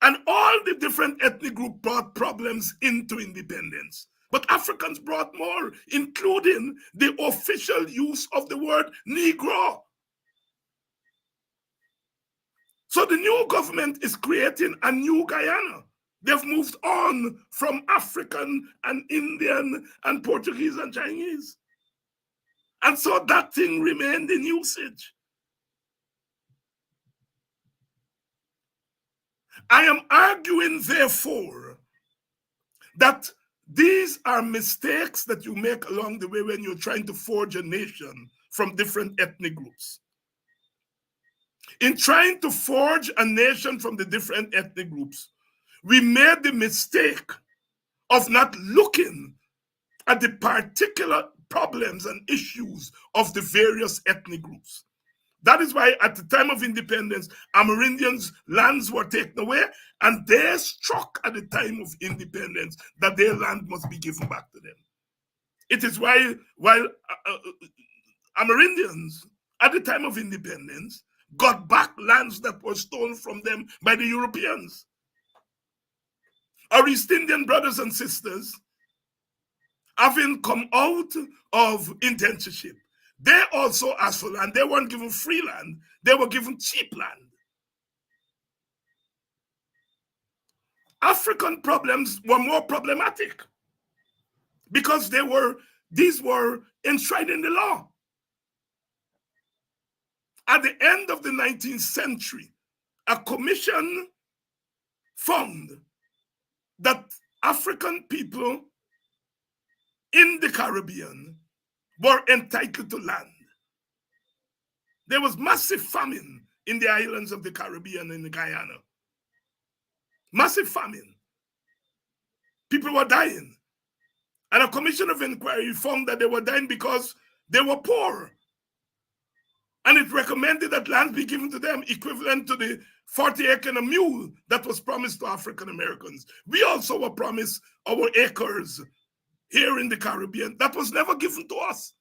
And all the different ethnic groups brought problems into independence. But Africans brought more, including the official use of the word Negro. So the new government is creating a new Guyana. They've moved on from African and Indian and Portuguese and Chinese. And so that thing remained in usage. I am arguing, therefore, that these are mistakes that you make along the way when you're trying to forge a nation from different ethnic groups. In trying to forge a nation from the different ethnic groups, we made the mistake of not looking at the particular problems and issues of the various ethnic groups. That is why at the time of independence, Amerindians' lands were taken away, and they struck at the time of independence that their land must be given back to them. It is why, while Amerindians at the time of independence got back lands that were stolen from them by the Europeans. Our East Indian brothers and sisters, having come out of indentureship, they also asked for land. They weren't given free land, they were given cheap land. African problems were more problematic because these were enshrined in the law. At the end of the 19th century, a commission found that African people in the Caribbean were entitled to land. There was massive famine in the islands of the Caribbean and in Guyana. Massive famine. People were dying. And a commission of inquiry found that they were dying because they were poor. And it recommended that land be given to them equivalent to the 40 acre and a mule that was promised to African Americans. We also were promised our acres here in the Caribbean. That was never given to us.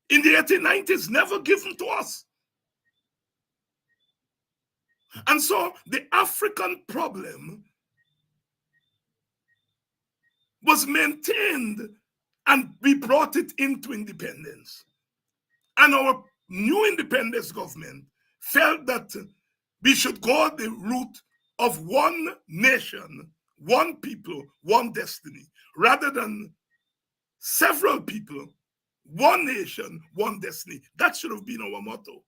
In the 1890s, never given to us. And so the African problem was maintained, and we brought it into independence. And our new independence government felt that we should go the route of one nation, one people, one destiny, rather than several people, one nation, one destiny. That should have been our motto.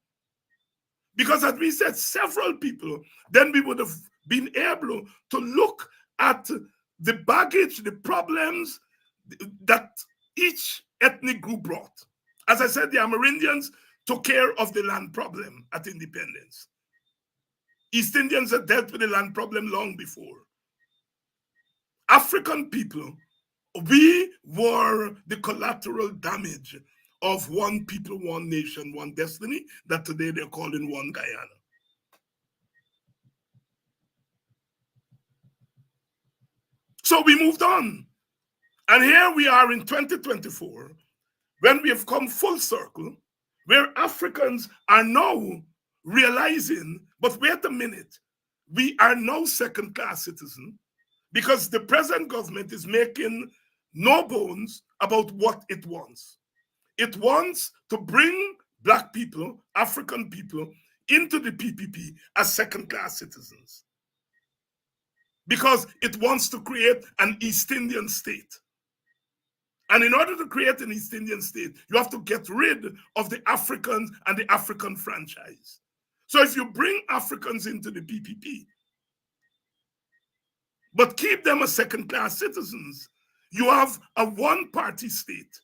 Because had we said several people, then we would have been able to look at the baggage, the problems that each ethnic group brought. As I said, the Amerindians took care of the land problem at independence. East Indians had dealt with the land problem long before. African people, we were the collateral damage of one people, one nation, one destiny, that today they're calling one Guyana. So we moved on. And here we are in 2024, when we have come full circle, where Africans are now realizing, but wait a minute, we are now second-class citizens because the present government is making no bones about what it wants. It wants to bring Black people, African people, into the PPP as second-class citizens because it wants to create an East Indian state. And in order to create an East Indian state, you have to get rid of the Africans and the African franchise. So if you bring Africans into the PPP, but keep them as second-class citizens, you have a one-party state,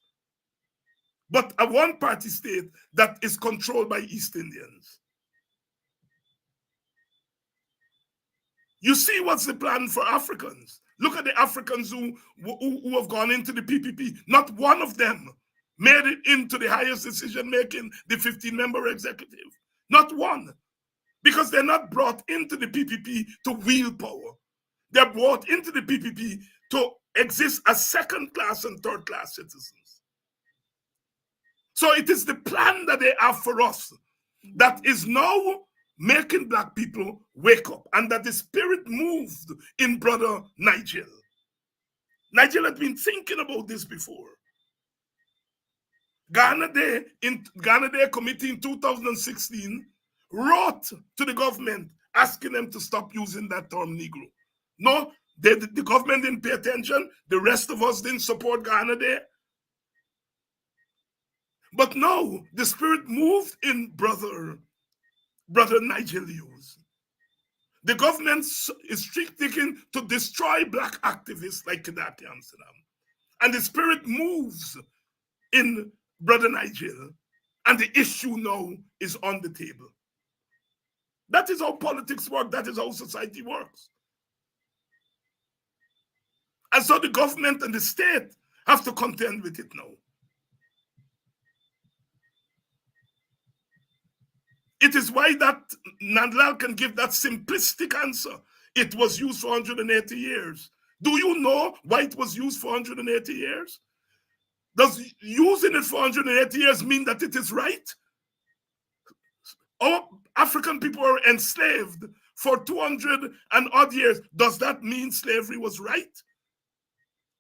but a one-party state that is controlled by East Indians. You see what's the plan for Africans? Look at the Africans who have gone into the PPP. Not one of them made it into the highest decision-making, the 15-member executive. Not one. Because they're not brought into the PPP to wield power. They're brought into the PPP to exist as second-class and third-class citizens. So it is the plan that they have for us that is now making Black people wake up, and that the spirit moved in brother Nigel. Nigel had been thinking about this before. Ghana Day Committee in 2016 wrote to the government asking them to stop using that term Negro. No, the government didn't pay attention. The rest of us didn't support Ghana there. But no, the spirit moved in brother Nigel Hughes. The government is thinking to destroy black activists like Kidati Amsterdam. And the spirit moves in brother Nigel. And the issue now is on the table. That is how politics work. That is how society works. And so the government and the state have to contend with it now. It is why that Nandlal can give that simplistic answer. It was used for 180 years. Do you know why it was used for 180 years? Does using it for 180 years mean that it is right? Our African people were enslaved for 200 and odd years. Does that mean slavery was right?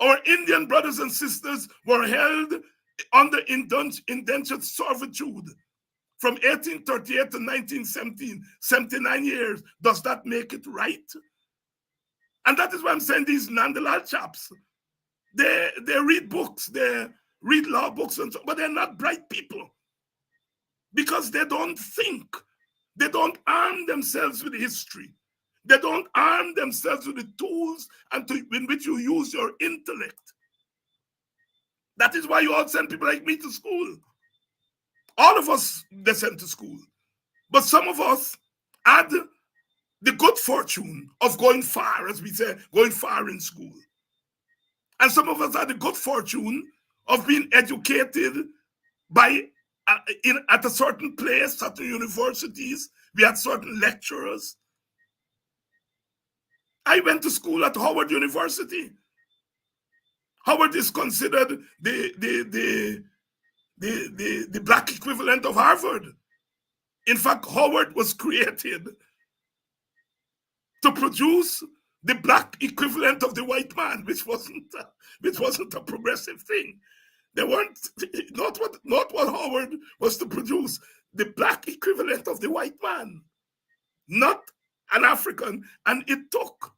Our Indian brothers and sisters were held under indentured servitude from 1838 to 1917, 79 years. Does that make it right? And that is why I'm saying these Nandalal chaps, they read books, they read law books, and so, but they're not bright people because they don't think. They don't arm themselves with history. They don't arm themselves with the tools in which you use your intellect. That is why you all send people like me to school. All of us, they sent to school. But some of us had the good fortune of going far, as we say, going far in school. And some of us had the good fortune of being educated at a certain place, certain universities. We had certain lecturers. I went to school at Howard University. Howard is considered the black equivalent of Harvard. In fact, Howard was created to produce the black equivalent of the white man, which wasn't a progressive thing. They weren't not what Howard was to produce, the black equivalent of the white man, not an African. And it took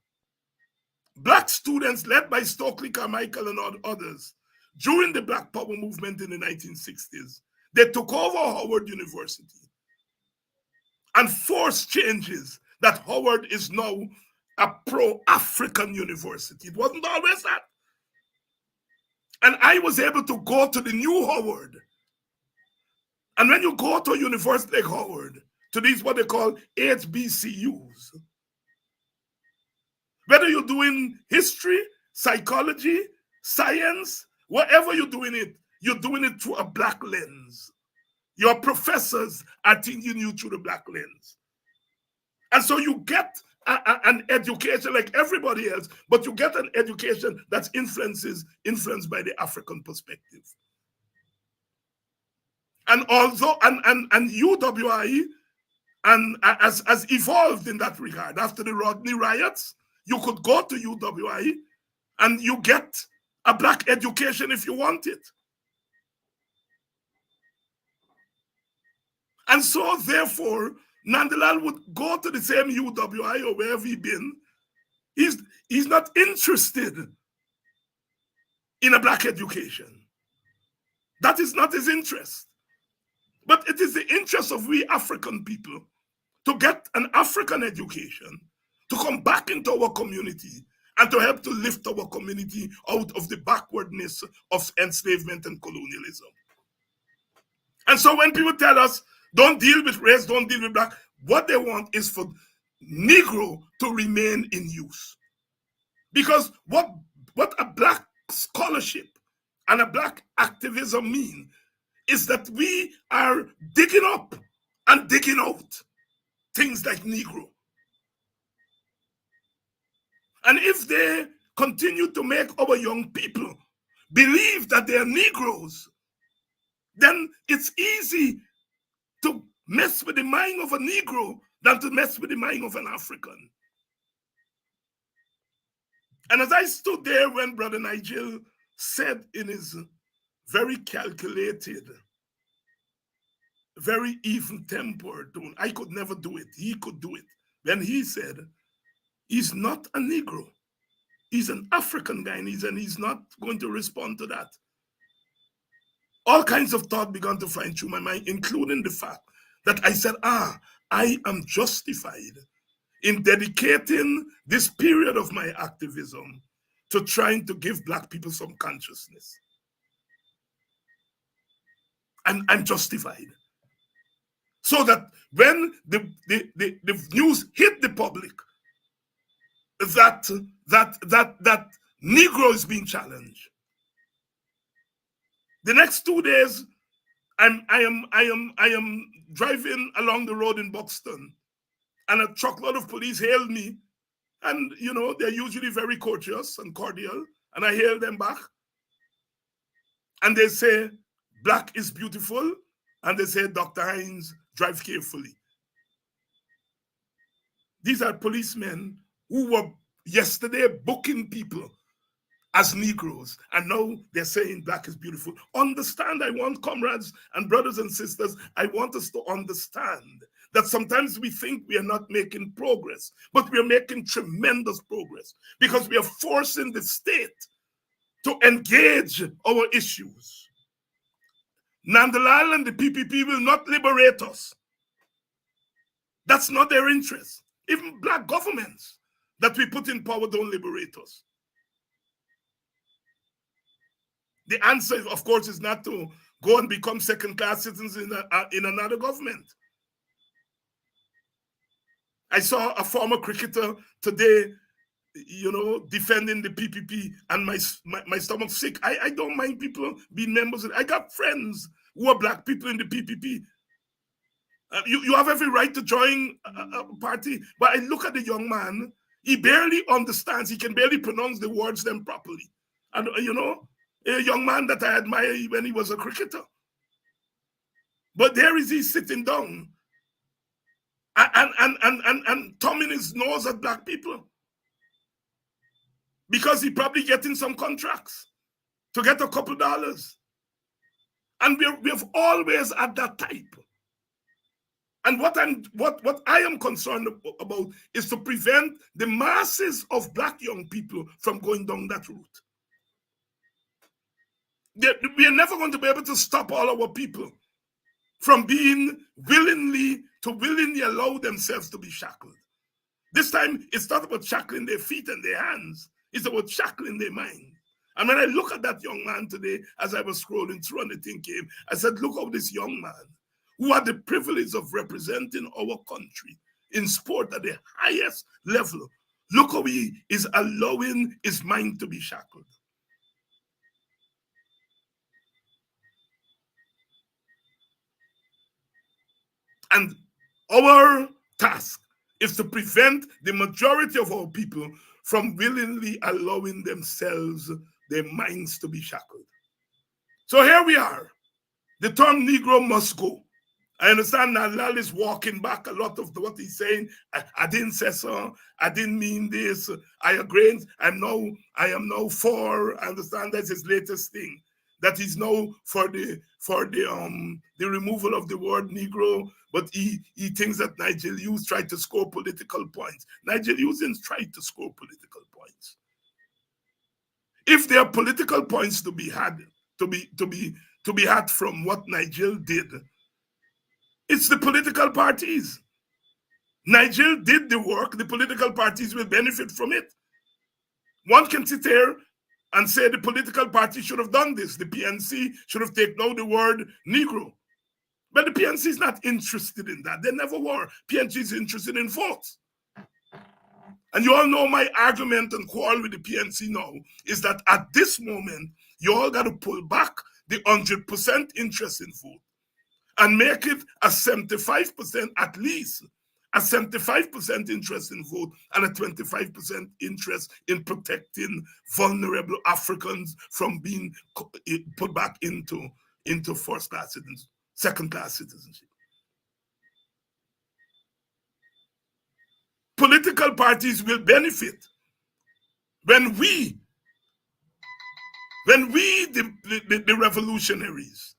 black students led by Stokely Carmichael and others during the Black Power movement in the 1960s. They took over Howard University and forced changes that Howard is now a pro-African university. It wasn't always that. And I was able to go to the new Howard. And when you go to a university like Howard, to these what they call HBCUs, whether you're doing history, psychology, science, whatever you're doing it through a black lens. Your professors are teaching you through the black lens. And so you get an education like everybody else, but you get an education that's influenced by the African perspective. And also, and UWI has evolved in that regard. After the Rodney riots, you could go to UWI and you get a black education if you want it. And so, therefore, Nandalal would go to the same UWI or wherever he's been. He's not interested in a black education. That is not his interest. But it is the interest of we African people to get an African education, to come back into our community, and to help to lift our community out of the backwardness of enslavement and colonialism. And so when people tell us, don't deal with race, don't deal with black, what they want is for Negro to remain in use. Because what a black scholarship and a black activism mean is that we are digging up and digging out things like Negro. And if they continue to make our young people believe that they are Negroes, then it's easy to mess with the mind of a Negro than to mess with the mind of an African. And as I stood there when Brother Nigel said in his very calculated, very even-tempered tone, I could never do it, he could do it. When he said, He's not a Negro. He's an African Guyanese, and he's not going to respond to that. All kinds of thought began to fly through my mind, including the fact that I said, I am justified in dedicating this period of my activism to trying to give Black people some consciousness. And I'm justified. So that when the news hit the public that Negro is being challenged, the next 2 days I am driving along the road in Buxton, and a truckload of police hailed me, and they're usually very courteous and cordial, and I hail them back, and they say, "Black is beautiful," and they say, "Dr. Hinds, drive carefully." These are policemen who were yesterday booking people as Negroes, and now they're saying Black is beautiful. Understand, I want comrades and brothers and sisters, I want us to understand that sometimes we think we are not making progress, but we are making tremendous progress because we are forcing the state to engage our issues. Nandalal and the PPP will not liberate us. That's not their interest. Even Black governments that we put in power don't liberate us. The answer, of course, is not to go and become second-class citizens in another government. I saw a former cricketer today, defending the PPP, and my stomach's sick. I don't mind people being members. I got friends who are Black people in the PPP. You have every right to join a party, but I look at the young man. He barely understands. He can barely pronounce the words them properly. And a young man that I admire when he was a cricketer. But there is he sitting down and thumbing his nose at Black people because he probably getting some contracts to get a couple dollars. And we have always had that type. And what I am concerned about is to prevent the masses of Black young people from going down that route. We are never going to be able to stop all our people from being willingly allow themselves to be shackled. This time, it's not about shackling their feet and their hands. It's about shackling their mind. And when I look at that young man today, as I was scrolling through and the thing came, I said, look how this young man, who had the privilege of representing our country in sport at the highest level, look how he is allowing his mind to be shackled. And our task is to prevent the majority of our people from willingly allowing themselves, their minds to be shackled. So here we are. The term Negro must go. I understand that Lal is walking back a lot of what he's saying. I didn't say so. I didn't mean this. I agree. I am now for. I understand that's his latest thing. That he's now for the removal of the word Negro, but he thinks that Nigel Hughes tried to score political points. Nigel Hughes didn't try to score political points. If there are political points to be had from what Nigel did, it's the political parties. Nigel did the work. The political parties will benefit from it. One can sit here and say the political party should have done this. The PNC should have taken out the word Negro. But the PNC is not interested in that. They never were. PNC is interested in votes. And you all know my argument and quarrel with the PNC now is that at this moment, you all got to pull back the 100% interest in vote and make it a 75% at least, a 75% interest in vote and a 25% interest in protecting vulnerable Africans from being put back into first-class citizens, second-class citizenship. Political parties will benefit when we, the revolutionaries,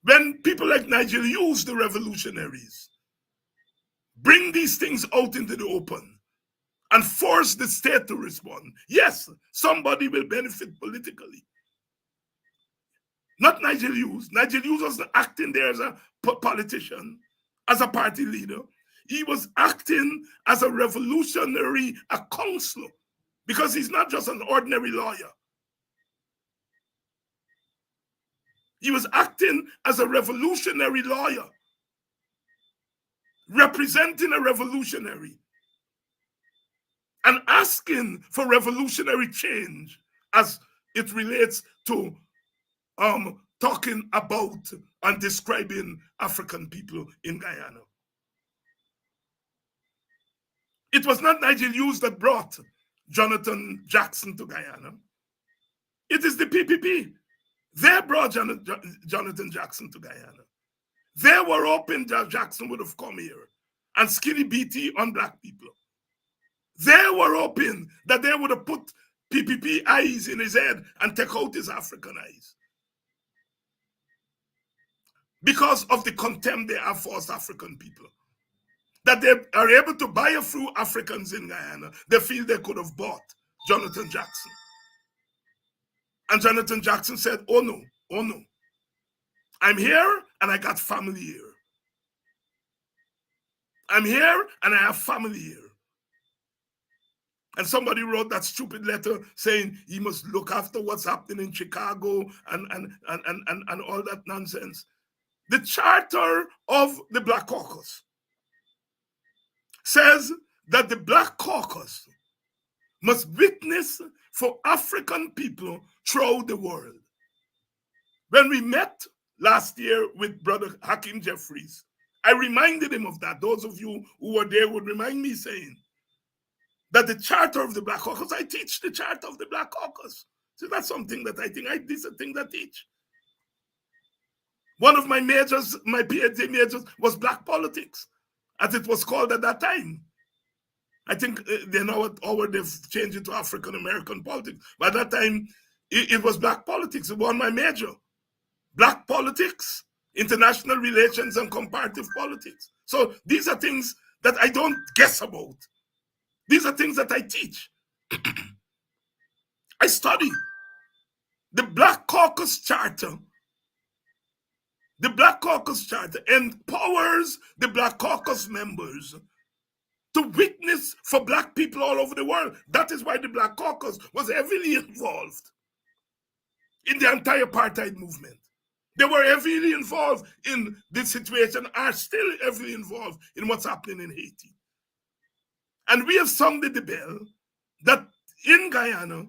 when people like Nigel Hughes, the revolutionaries, bring these things out into the open, and force the state to respond. Yes, somebody will benefit politically. Not Nigel Hughes. Nigel Hughes was acting there as a politician, as a party leader. He was acting as a revolutionary, a counselor, because he's not just an ordinary lawyer. He was acting as a revolutionary lawyer, representing a revolutionary and asking for revolutionary change as it relates to talking about and describing African people in Guyana. It was not Nigel Hughes that brought Jonathan Jackson to Guyana. It is the PPP. They brought Jonathan Jackson to Guyana. They were hoping that Jackson would have come here and skinny BT on black people. They were hoping that they would have put PPP eyes in his head and take out his African eyes. Because of the contempt they have for us African people. That they are able to buy a few Africans in Guyana, they feel they could have bought Jonathan Jackson. And Jonathan Jackson said, oh no, oh no. I'm here and I got family here. I'm here and I have family here. And somebody wrote that stupid letter saying he must look after what's happening in Chicago and all that nonsense. The charter of the Black Caucus says that the Black Caucus must witness for African people throughout the world. When we met last year with Brother Hakeem Jeffries, I reminded him of that. Those of you who were there would remind me saying that the charter of the Black Caucus, I teach the charter of the Black Caucus. So that's something that I think, this is a thing that I teach. One of my majors, my PhD majors, was black politics, as it was called at that time. I think they know how they've changed it to African American politics. But at that time, it was black politics. It was my major. Black politics, international relations, and comparative politics. So these are things that I don't guess about. These are things that I teach. I study. The Black Caucus Charter. The Black Caucus Charter empowers the Black Caucus members to witness for black people all over the world. That is why the Black Caucus was heavily involved in the anti-apartheid movement. They were heavily involved in this situation, are still heavily involved in what's happening in Haiti. And we have sounded the bell that in Guyana,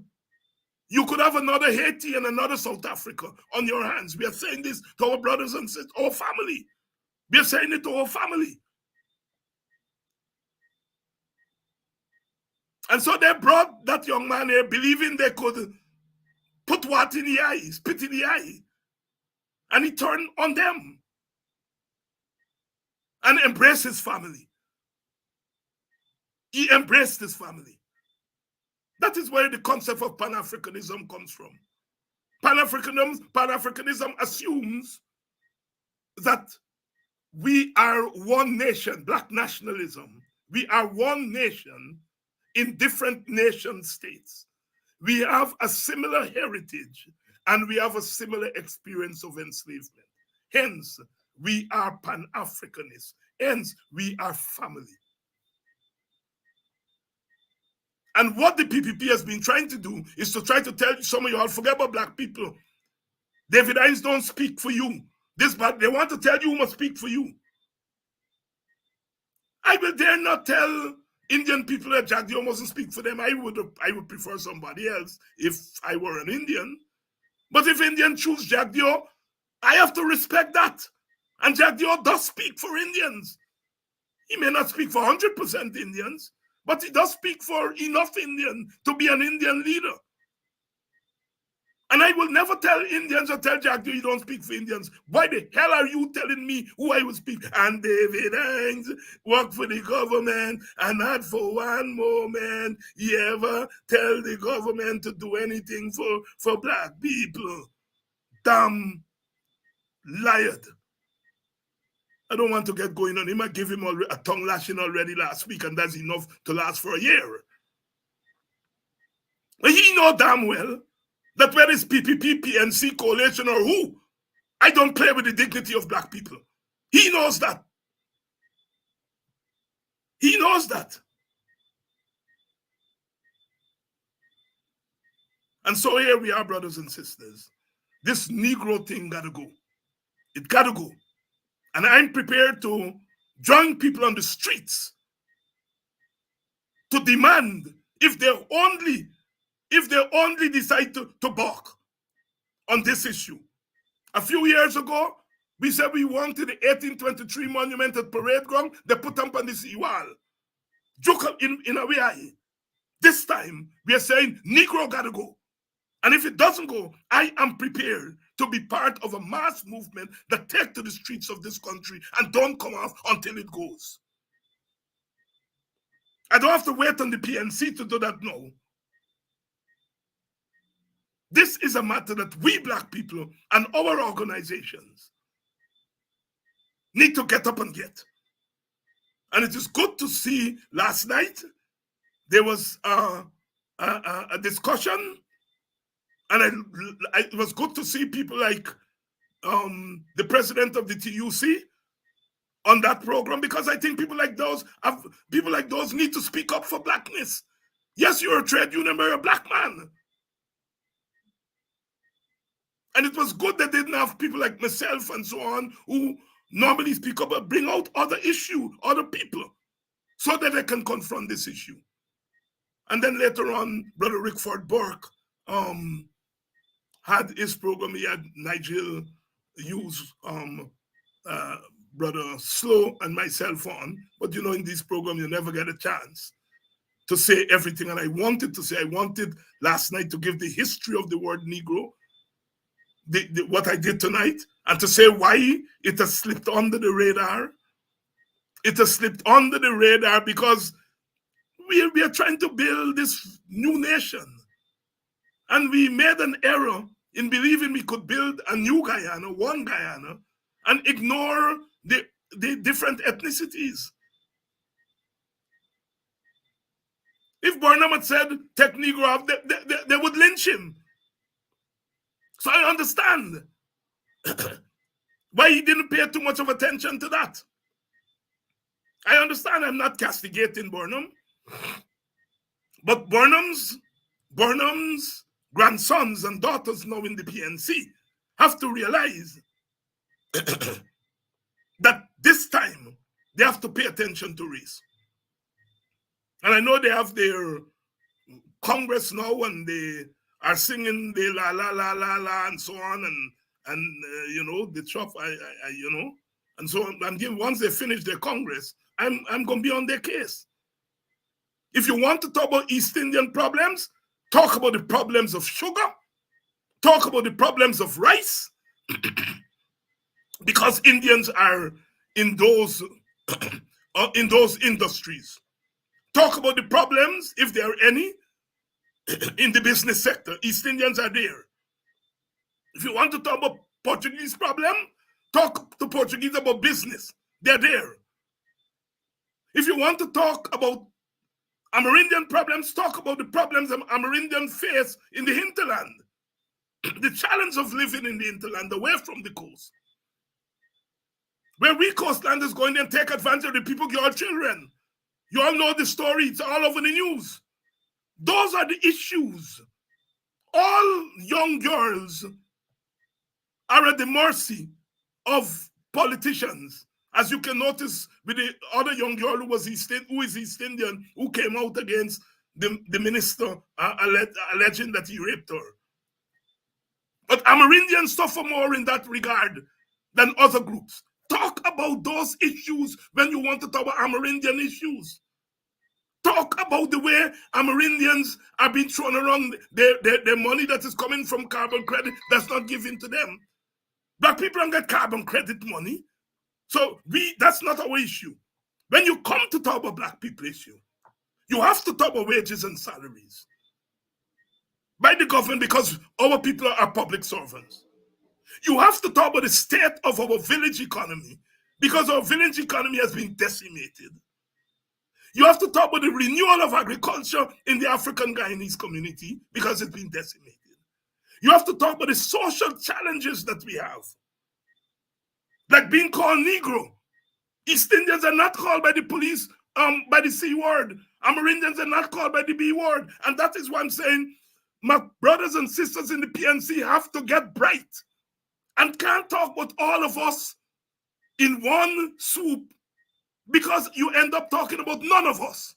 you could have another Haiti and another South Africa on your hands. We are saying this to our brothers and sisters, our family. We are saying it to our family. And so they brought that young man here believing they could put what in the eye, spit in the eye. And he turned on them and embraced his family. He embraced his family. That is where the concept of Pan-Africanism comes from. Pan-Africanism assumes that we are one nation, black nationalism. We are one nation in different nation states. We have a similar heritage and we have a similar experience of enslavement. Hence, we are Pan-Africanists. Hence, we are family. And what the PPP has been trying to do is to try to tell some of you all, forget about black people. David Hinds don't speak for you. They want to tell you who must speak for you. I will dare not tell Indian people that Jack Dio mustn't speak for them. I would prefer somebody else if I were an Indian. But if Indians choose Jack Dio, I have to respect that. And Jack Dio does speak for Indians. He may not speak for 100% Indians, but he does speak for enough Indians to be an Indian leader. And I will never tell Indians or tell Jack, you don't speak for Indians. Why the hell are you telling me who I will speak? And David Hinds work for the government, and not for one moment he ever tell the government to do anything for black people. Damn liar. I don't want to get going on him. I give him a tongue lashing already last week, and that's enough to last for a year. Well, he know damn well that whether it's PPP, PNC, coalition, or who, I don't play with the dignity of black people. He knows that. He knows that. And so here we are, brothers and sisters. This Negro thing gotta go. It gotta go. And I'm prepared to join people on the streets to demand if they only decide to balk on this issue. A few years ago, we said we wanted the 1823 monument at Parade Ground. They put up on this wall. Joke in a way. This time, we are saying Negro gotta go. And if it doesn't go, I am prepared to be part of a mass movement that take to the streets of this country and don't come off until it goes. I don't have to wait on the PNC to do that now. This is a matter that we black people and our organizations need to get up and get. And it is good to see last night there was a discussion, and it was good to see people like the president of the TUC on that program, because I think people like those need to speak up for blackness. Yes, you're a trade union, but you're a black man. And it was good that they didn't have people like myself and so on who normally speak up, but bring out other issues, other people, so that they can confront this issue. And then later on, Brother Rickford Burke had his program. He had Nigel Hughes, Brother Slow, and myself on. But you know, in this program, you never get a chance to say everything. And I wanted last night to give the history of the word Negro, what I did tonight, and to say why it has slipped under the radar. It has slipped under the radar because we are trying to build this new nation. And we made an error in believing we could build a new Guyana, one Guyana, and ignore the different ethnicities. If Burnham had said, take Negro off, they would lynch him. So I understand why he didn't pay too much of attention to that. I understand. I'm not castigating Burnham. But Burnham's grandsons and daughters now in the PNC have to realize that this time they have to pay attention to race. And I know they have their Congress now, and they are singing the la la la la la and so on, and you know, the chop, you know, and so on. And once they finish their Congress, I'm going to be on their case. If you want to talk about East Indian problems, talk about the problems of sugar, talk about the problems of rice, because Indians are in those industries. Talk about the problems, if there are any, in the business sector. East Indians are there. If you want to talk about Portuguese problem, talk to Portuguese about business. They're there. If you want to talk about Amerindian problems, talk about the problems Amerindians face in the hinterland. The challenge of living in the hinterland away from the coast. Where we coastlanders go in and take advantage of the people, your children. You all know the story, it's all over the news. Those are the issues. All young girls are at the mercy of politicians. As you can notice with the other young girl who is East Indian, who came out against the minister alleging that he raped her. But Amerindians suffer more in that regard than other groups. Talk about those issues when you want to talk about Amerindian issues. Talk about the way Amerindians are being thrown around, their money that is coming from carbon credit that's not given to them. Black people don't get carbon credit money. So that's not our issue. When you come to talk about black people issue, you have to talk about wages and salaries by the government, because our people are public servants. You have to talk about the state of our village economy, because our village economy has been decimated. You have to talk about the renewal of agriculture in the African Guyanese community because it's been decimated. You have to talk about the social challenges that we have, like being called Negro. East Indians are not called by the police by the C word. Amerindians are not called by the B word. And that is why I'm saying my brothers and sisters in the PNC have to get bright and can't talk about all of us in one swoop, because you end up talking about none of us.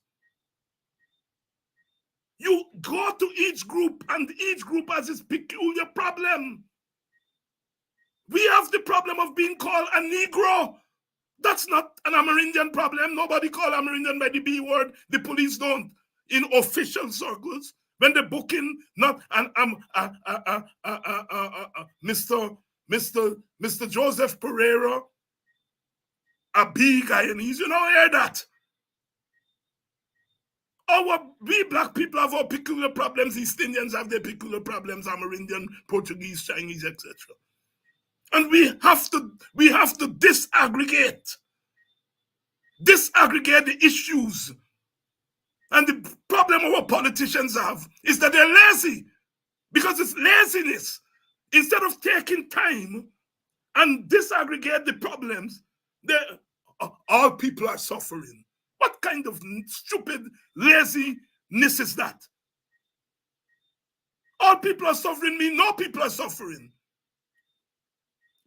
You go to each group and each group has its peculiar problem. We have the problem of being called a Negro. That's not an Amerindian problem. Nobody call Amerindian by the B word. The police don't. In official circles, when they're booking, not Mr. Joseph Pereira, a B Guyanese, you don't hear that. We black people have our peculiar problems. East Indians have their peculiar problems. Amerindian, Portuguese, Chinese, etc. And we have to disaggregate the issues. And the problem our politicians have is that they're lazy, because it's laziness. Instead of taking time and disaggregate the problems, all people are suffering. What kind of stupid laziness is that? All people are suffering mean no people are suffering.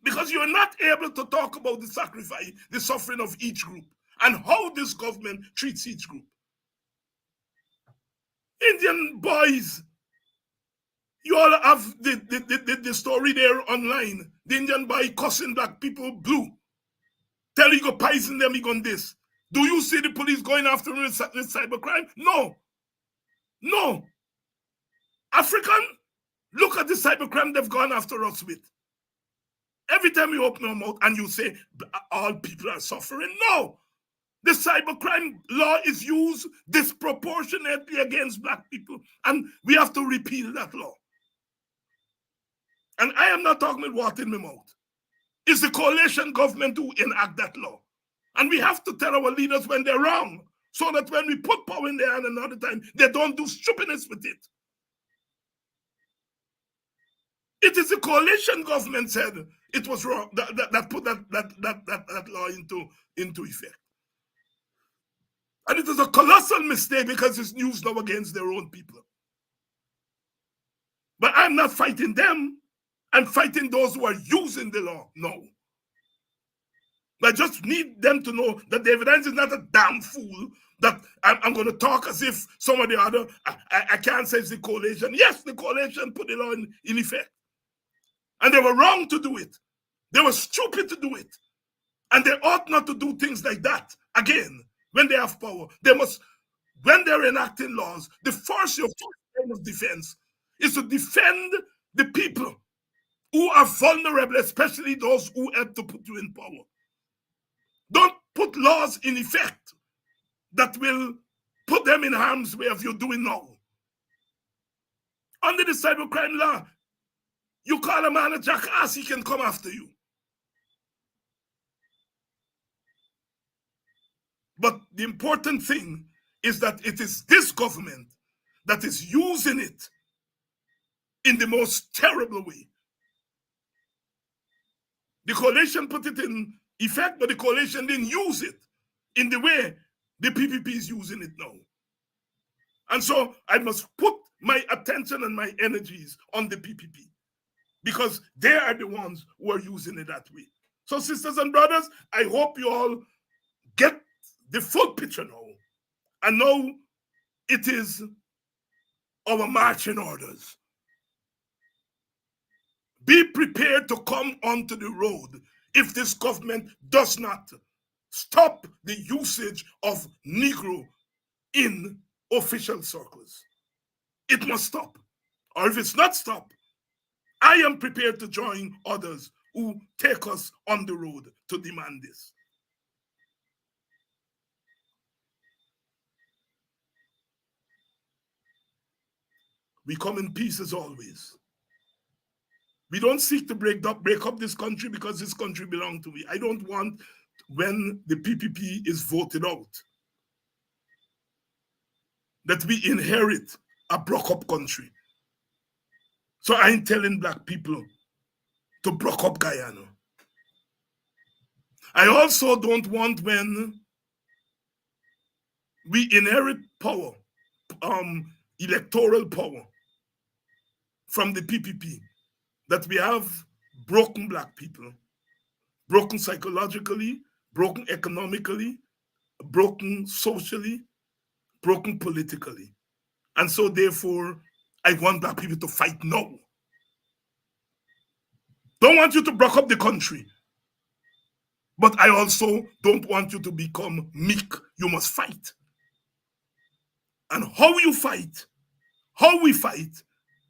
Because you're not able to talk about the sacrifice, the suffering of each group, and how this government treats each group. Indian boys, you all have the story there online. The Indian boy cussing black people blue. Tell you go poison them, you gonna this. Do you see the police going after him with cybercrime? No. No. African, look at the cybercrime they've gone after us with. Every time you open your mouth and you say all people are suffering, no. The cybercrime law is used disproportionately against black people, and we have to repeal that law. And I am not talking with water in my mouth. It's the coalition government who enact that law. And we have to tell our leaders when they're wrong, so that when we put power in their hand another time, they don't do stupidness with it. It is the coalition government said it was wrong, that put that law into effect. And it is a colossal mistake, because it's used now against their own people. But I'm not fighting them. I'm fighting those who are using the law. No. I just need them to know that David Hinds is not a damn fool, that I'm going to talk as if some of the other, I can't say it's the coalition. Yes, the coalition put the law in effect. And they were wrong to do it. They were stupid to do it. And they ought not to do things like that again when they have power. They must, when they're enacting laws, your first line of defense is to defend the people who are vulnerable, especially those who help to put you in power. Don't put laws in effect that will put them in harm's way of you doing now. Under the cybercrime law, you call a man a jackass, he can come after you. But the important thing is that it is this government that is using it in the most terrible way. The coalition put it in effect, but the coalition didn't use it in the way the PPP is using it now. And so I must put my attention and my energies on the PPP, because they are the ones who are using it that way. So sisters and brothers, I hope you all get the full picture now. And now it is our marching orders. Be prepared to come onto the road if this government does not stop the usage of Negro in official circles. It must stop. Or if it's not stopped, I am prepared to join others who take us on the road to demand this. We come in peace as always. We don't seek to break up this country because this country belongs to me. I don't want, when the PPP is voted out, that we inherit a broke up country. So I ain't telling black people to broke up Guyana. I also don't want when we inherit power, electoral power from the PPP, that we have broken black people, broken psychologically, broken economically, broken socially, broken politically. And so therefore, I want black people to fight now. Don't want you to break up the country. But I also don't want you to become meek. You must fight. And how you fight, how we fight,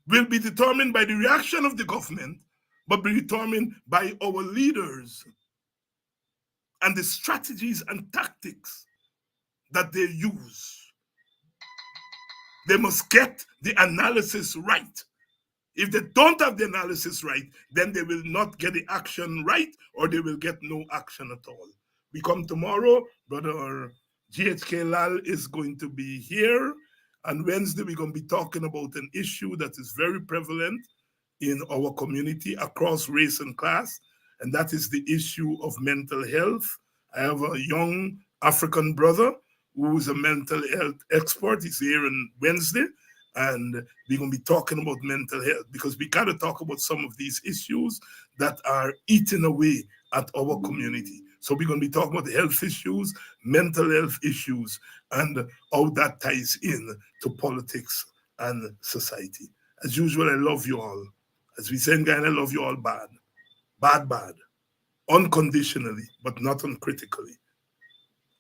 will be determined by the reaction of the government, but be determined by our leaders and the strategies and tactics that they use. They must get the analysis right. If they don't have the analysis right, then they will not get the action right, or they will get no action at all. We come tomorrow, Brother GHK Lal is going to be here. On Wednesday, we're going to be talking about an issue that is very prevalent in our community across race and class, and that is the issue of mental health. I have a young African brother who is a mental health expert. He's here on Wednesday, and we're going to be talking about mental health, because we got to talk about some of these issues that are eating away at our community. So we're going to be talking about the health issues, mental health issues, and how that ties in to politics and society. As usual, I love you all. As we say in Guyana, I love you all bad. Bad, bad. Unconditionally, but not uncritically.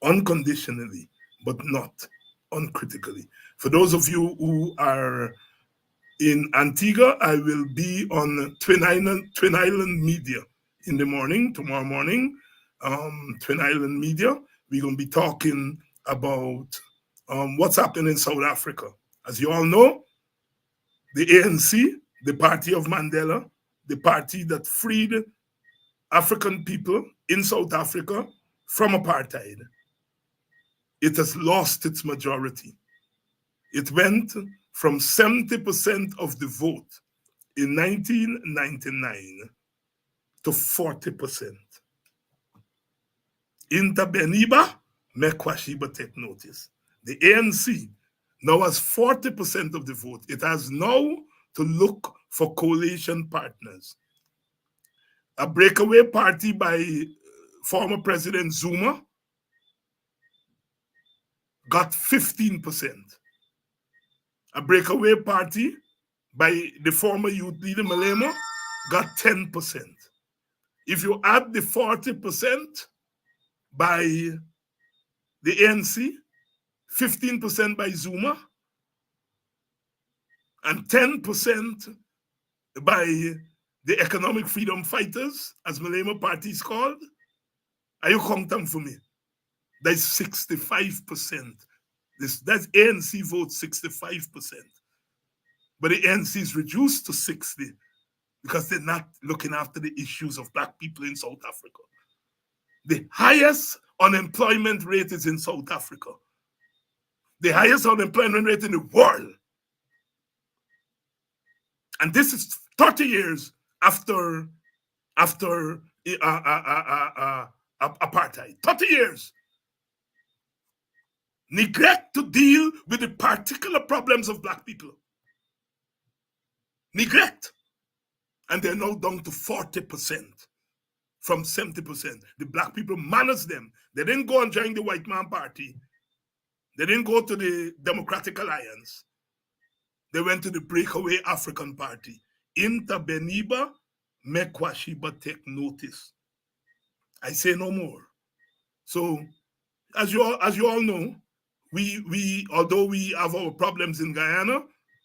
Unconditionally, but not uncritically. For those of you who are in Antigua, I will be on Twin Island Media in the morning, tomorrow morning. Twin Island Media. We're going to be talking about what's happening in South Africa. As you all know, the ANC, the party of Mandela, the party that freed African people in South Africa from apartheid, it has lost its majority. It went from 70% of the vote in 1999 to 40%. Intabeniba, Mekwashiba take notice. The ANC now has 40% of the vote. It has now to look for coalition partners. A breakaway party by former President Zuma got 15%. A breakaway party by the former youth leader Malema got 10%. If you add the 40% by the ANC, 15% by Zuma, and 10% by the Economic Freedom Fighters, as Malema party is called, are you counting for me? That's 65%. That's ANC vote 65%. But the ANC is reduced to 60 because they're not looking after the issues of black people in South Africa. The highest unemployment rate is in South Africa. The highest unemployment rate in the world. And this is 30 years after apartheid. 30 years. Neglect to deal with the particular problems of black people. Neglect. And they're now down to 40% from 70%. The black people manage them. They didn't go and join the white man party. They didn't go to the Democratic Alliance. They went to the breakaway African party. Intabeniba, Mekwashiba take notice. I say no more. So, as you all know, we although we have our problems in Guyana,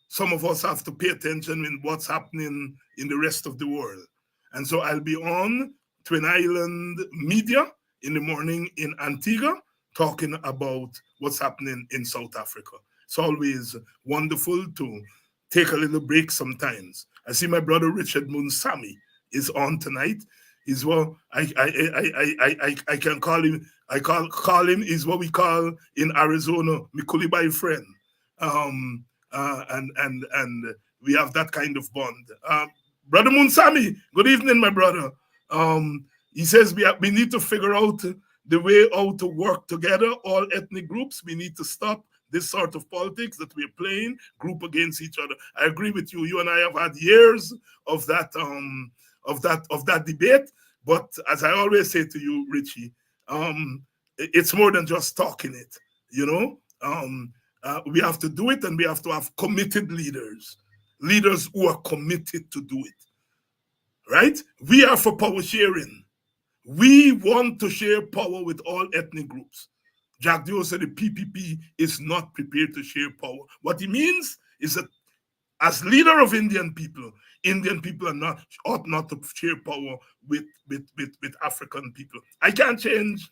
some of us have to pay attention in what's happening in the rest of the world. And so I'll be on Twin Island Media in the morning in Antigua talking about what's happening in South Africa. It's always wonderful to take a little break sometimes. I see my brother Richard Munsami is on tonight. Is what I can call him. I call him is what we call in Arizona, my Kulibai friend. And we have that kind of bond. Brother Munsami, good evening, my brother. He says we need to figure out the way how to work together, all ethnic groups. We need to stop this sort of politics that we're playing, group against each other. I agree with you. You and I have had years of that debate. But as I always say to you, Richie, it's more than just talking it. You know, we have to do it, and we have to have committed leaders who are committed to do it. Right? We are for power sharing. We want to share power with all ethnic groups. Jack Dio said the PPP is not prepared to share power. What he means is that as leader of Indian people ought not to share power with African people. I can't change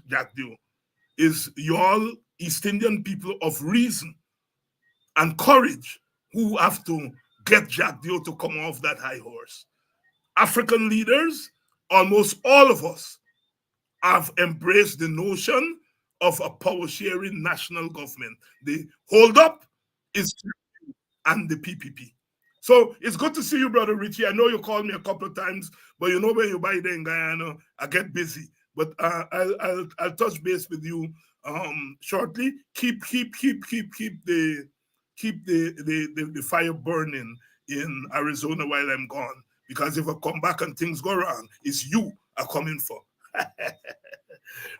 Jack Dio. Is you all East Indian people of reason and courage who have to get Jack Dio to come off that high horse. African leaders, almost all of us, have embraced the notion of a power-sharing national government. The hold-up is and the PPP. So it's good to see you, Brother Richie. I know you called me a couple of times, but you know when you buy there in Guyana, I get busy. But I'll touch base with you shortly. Keep the fire burning in Arizona while I'm gone. Because if I come back and things go wrong, it's you are coming for.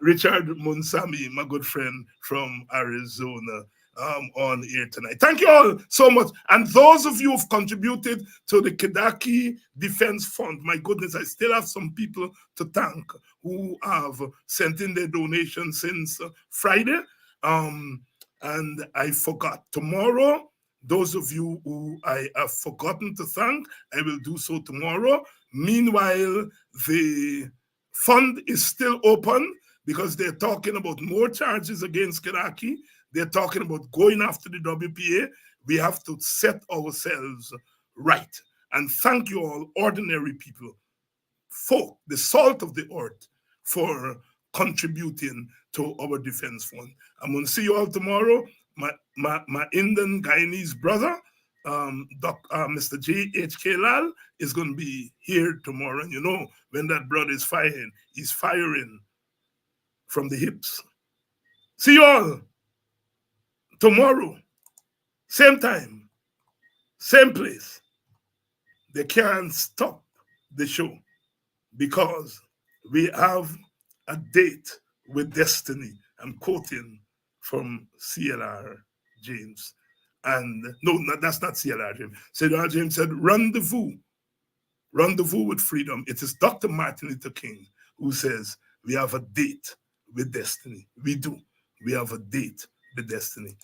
Richard Munsami, my good friend from Arizona, on here tonight. Thank you all so much. And those of you who've contributed to the Kedaki Defense Fund, my goodness, I still have some people to thank who have sent in their donations since Friday. And I forgot. Tomorrow, those of you who I have forgotten to thank, I will do so tomorrow. Meanwhile, the fund is still open because they're talking about more charges against Kedaki. They're talking about going after the WPA. We have to set ourselves right. And thank you all, ordinary people, folk, the salt of the earth, for contributing to our defense fund. I'm going to see you all tomorrow. My Indian Guyanese brother, Mr. J.H.K. Lal, is going to be here tomorrow. And you know, when that brother is firing, he's firing from the hips. See you all tomorrow, same time, same place. They can't stop the show because we have a date with destiny. I'm quoting from C.L.R. James. And no, that's not C.L.R. James. C.L.R. James said, rendezvous with freedom. It is Dr. Martin Luther King who says, we have a date with destiny. We do. We have a date with destiny.